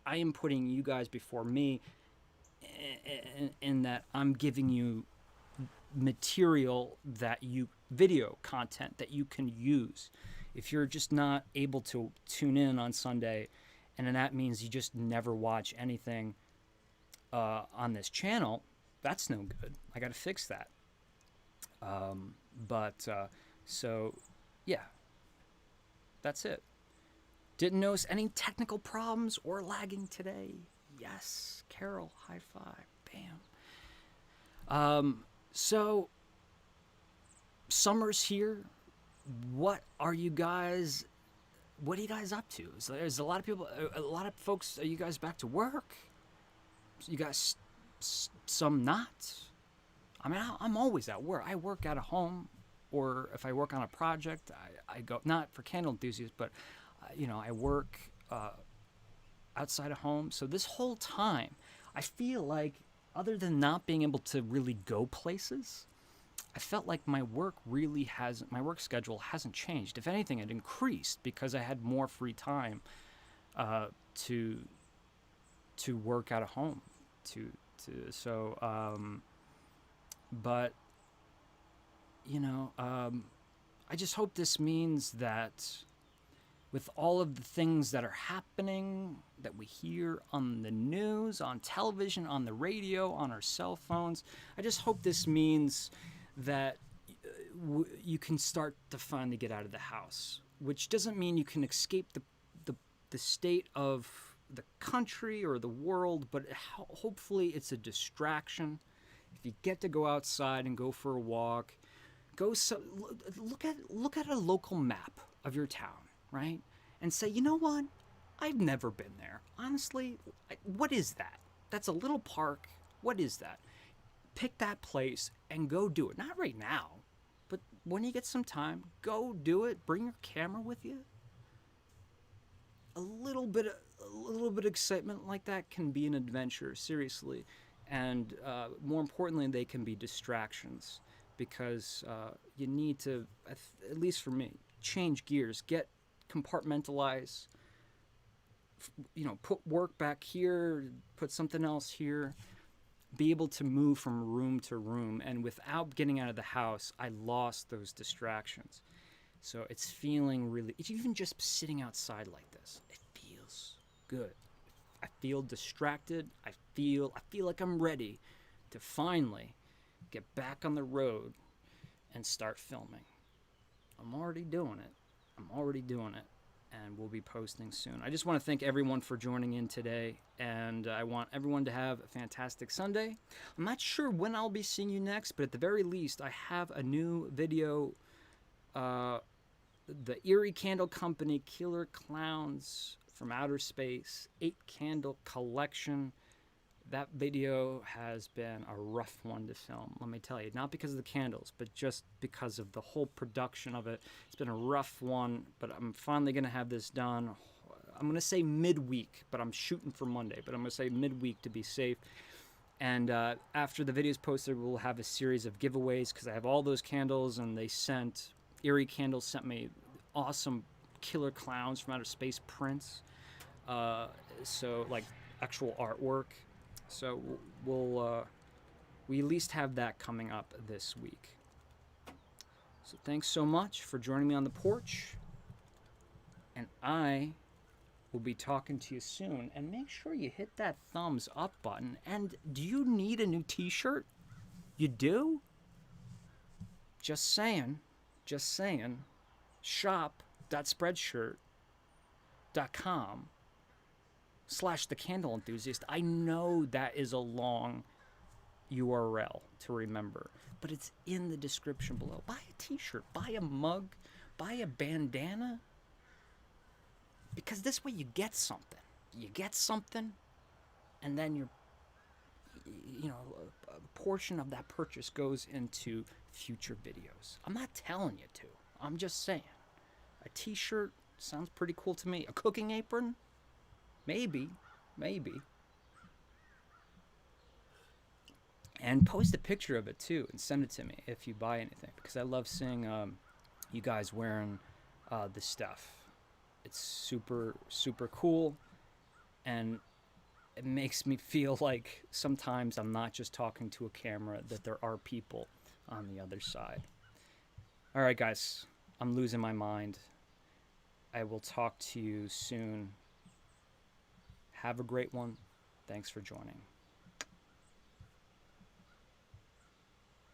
I am putting you guys before me, in that I'm giving you material video content that you can use. If you're just not able to tune in on Sunday, and then that means you just never watch anything on this channel, that's no good. I got to fix that. So yeah, that's it. Didn't notice any technical problems or lagging today. Yes, Carol, high five, bam. So summer's here. What are you guys up to? Is a lot of people, a lot of folks, are you guys back to work? You guys, some not. I mean, I'm always at work. I work at a home, or if I work on a project, I go, not for candle enthusiasts, but, I work outside of home. So this whole time, I feel like, other than not being able to really go places, I felt like my work schedule hasn't changed. If anything, it increased because I had more free time to work out of home. But I just hope this means that with all of the things that are happening, that we hear on the news, on television, on the radio, on our cell phones, I just hope this means that you can start to finally get out of the house, which doesn't mean you can escape the state of the country or the world, but hopefully it's a distraction. If you get to go outside and go for a walk, look at a local map of your town, right? And say, you know what? I've never been there. Honestly, what is that? That's a little park. What is that? Pick that place and go do it. Not right now, but when you get some time, go do it. Bring your camera with you. A little bit of excitement like that can be an adventure, seriously. And more importantly, they can be distractions, because you need to, at least for me, change gears, compartmentalize, put work back here, put something else here, be able to move from room to room. And without getting out of the house, I lost those distractions. So it's feeling really, even just sitting outside like this, it feels good. I feel distracted. I feel like I'm ready to finally get back on the road and start filming. I'm already doing it. And we'll be posting soon. I just want to thank everyone for joining in today, and I want everyone to have a fantastic Sunday. I'm not sure when I'll be seeing you next, but at the very least, I have a new video. The Eerie Candle Company Killer Clowns from Outer Space 8-candle collection. That video has been a rough one to film, let me tell you. Not because of the candles, but just because of the whole production of it. It's been a rough one, but I'm finally going to have this done. I'm going to say midweek, but I'm shooting for Monday. But I'm going to say midweek to be safe. And after the video's posted, we'll have a series of giveaways, because I have all those candles, and Eerie Candles sent me awesome Killer Clowns from Outer Space prints. So, like, actual artwork. So we at least have that coming up this week. So thanks so much for joining me on the porch. And I We'll be talking to you soon, and make sure you hit that thumbs up button. And do you need a new t-shirt? You do? Just saying. Just saying. shop.spreadshirt.com/thecandleenthusiast. I know that is a long URL to remember, but it's in the description below. Buy a t-shirt, buy a mug, buy a bandana, because this way you get something. You get something, and then a portion of that purchase goes into future videos. I'm not telling you to. I'm just saying. A t-shirt sounds pretty cool to me. A cooking apron? Maybe. And post a picture of it too and send it to me if you buy anything, because I love seeing you guys wearing this stuff. It's super, super cool, and it makes me feel like sometimes I'm not just talking to a camera, that there are people on the other side. All right, guys, I'm losing my mind. I will talk to you soon. Have a great one. Thanks for joining.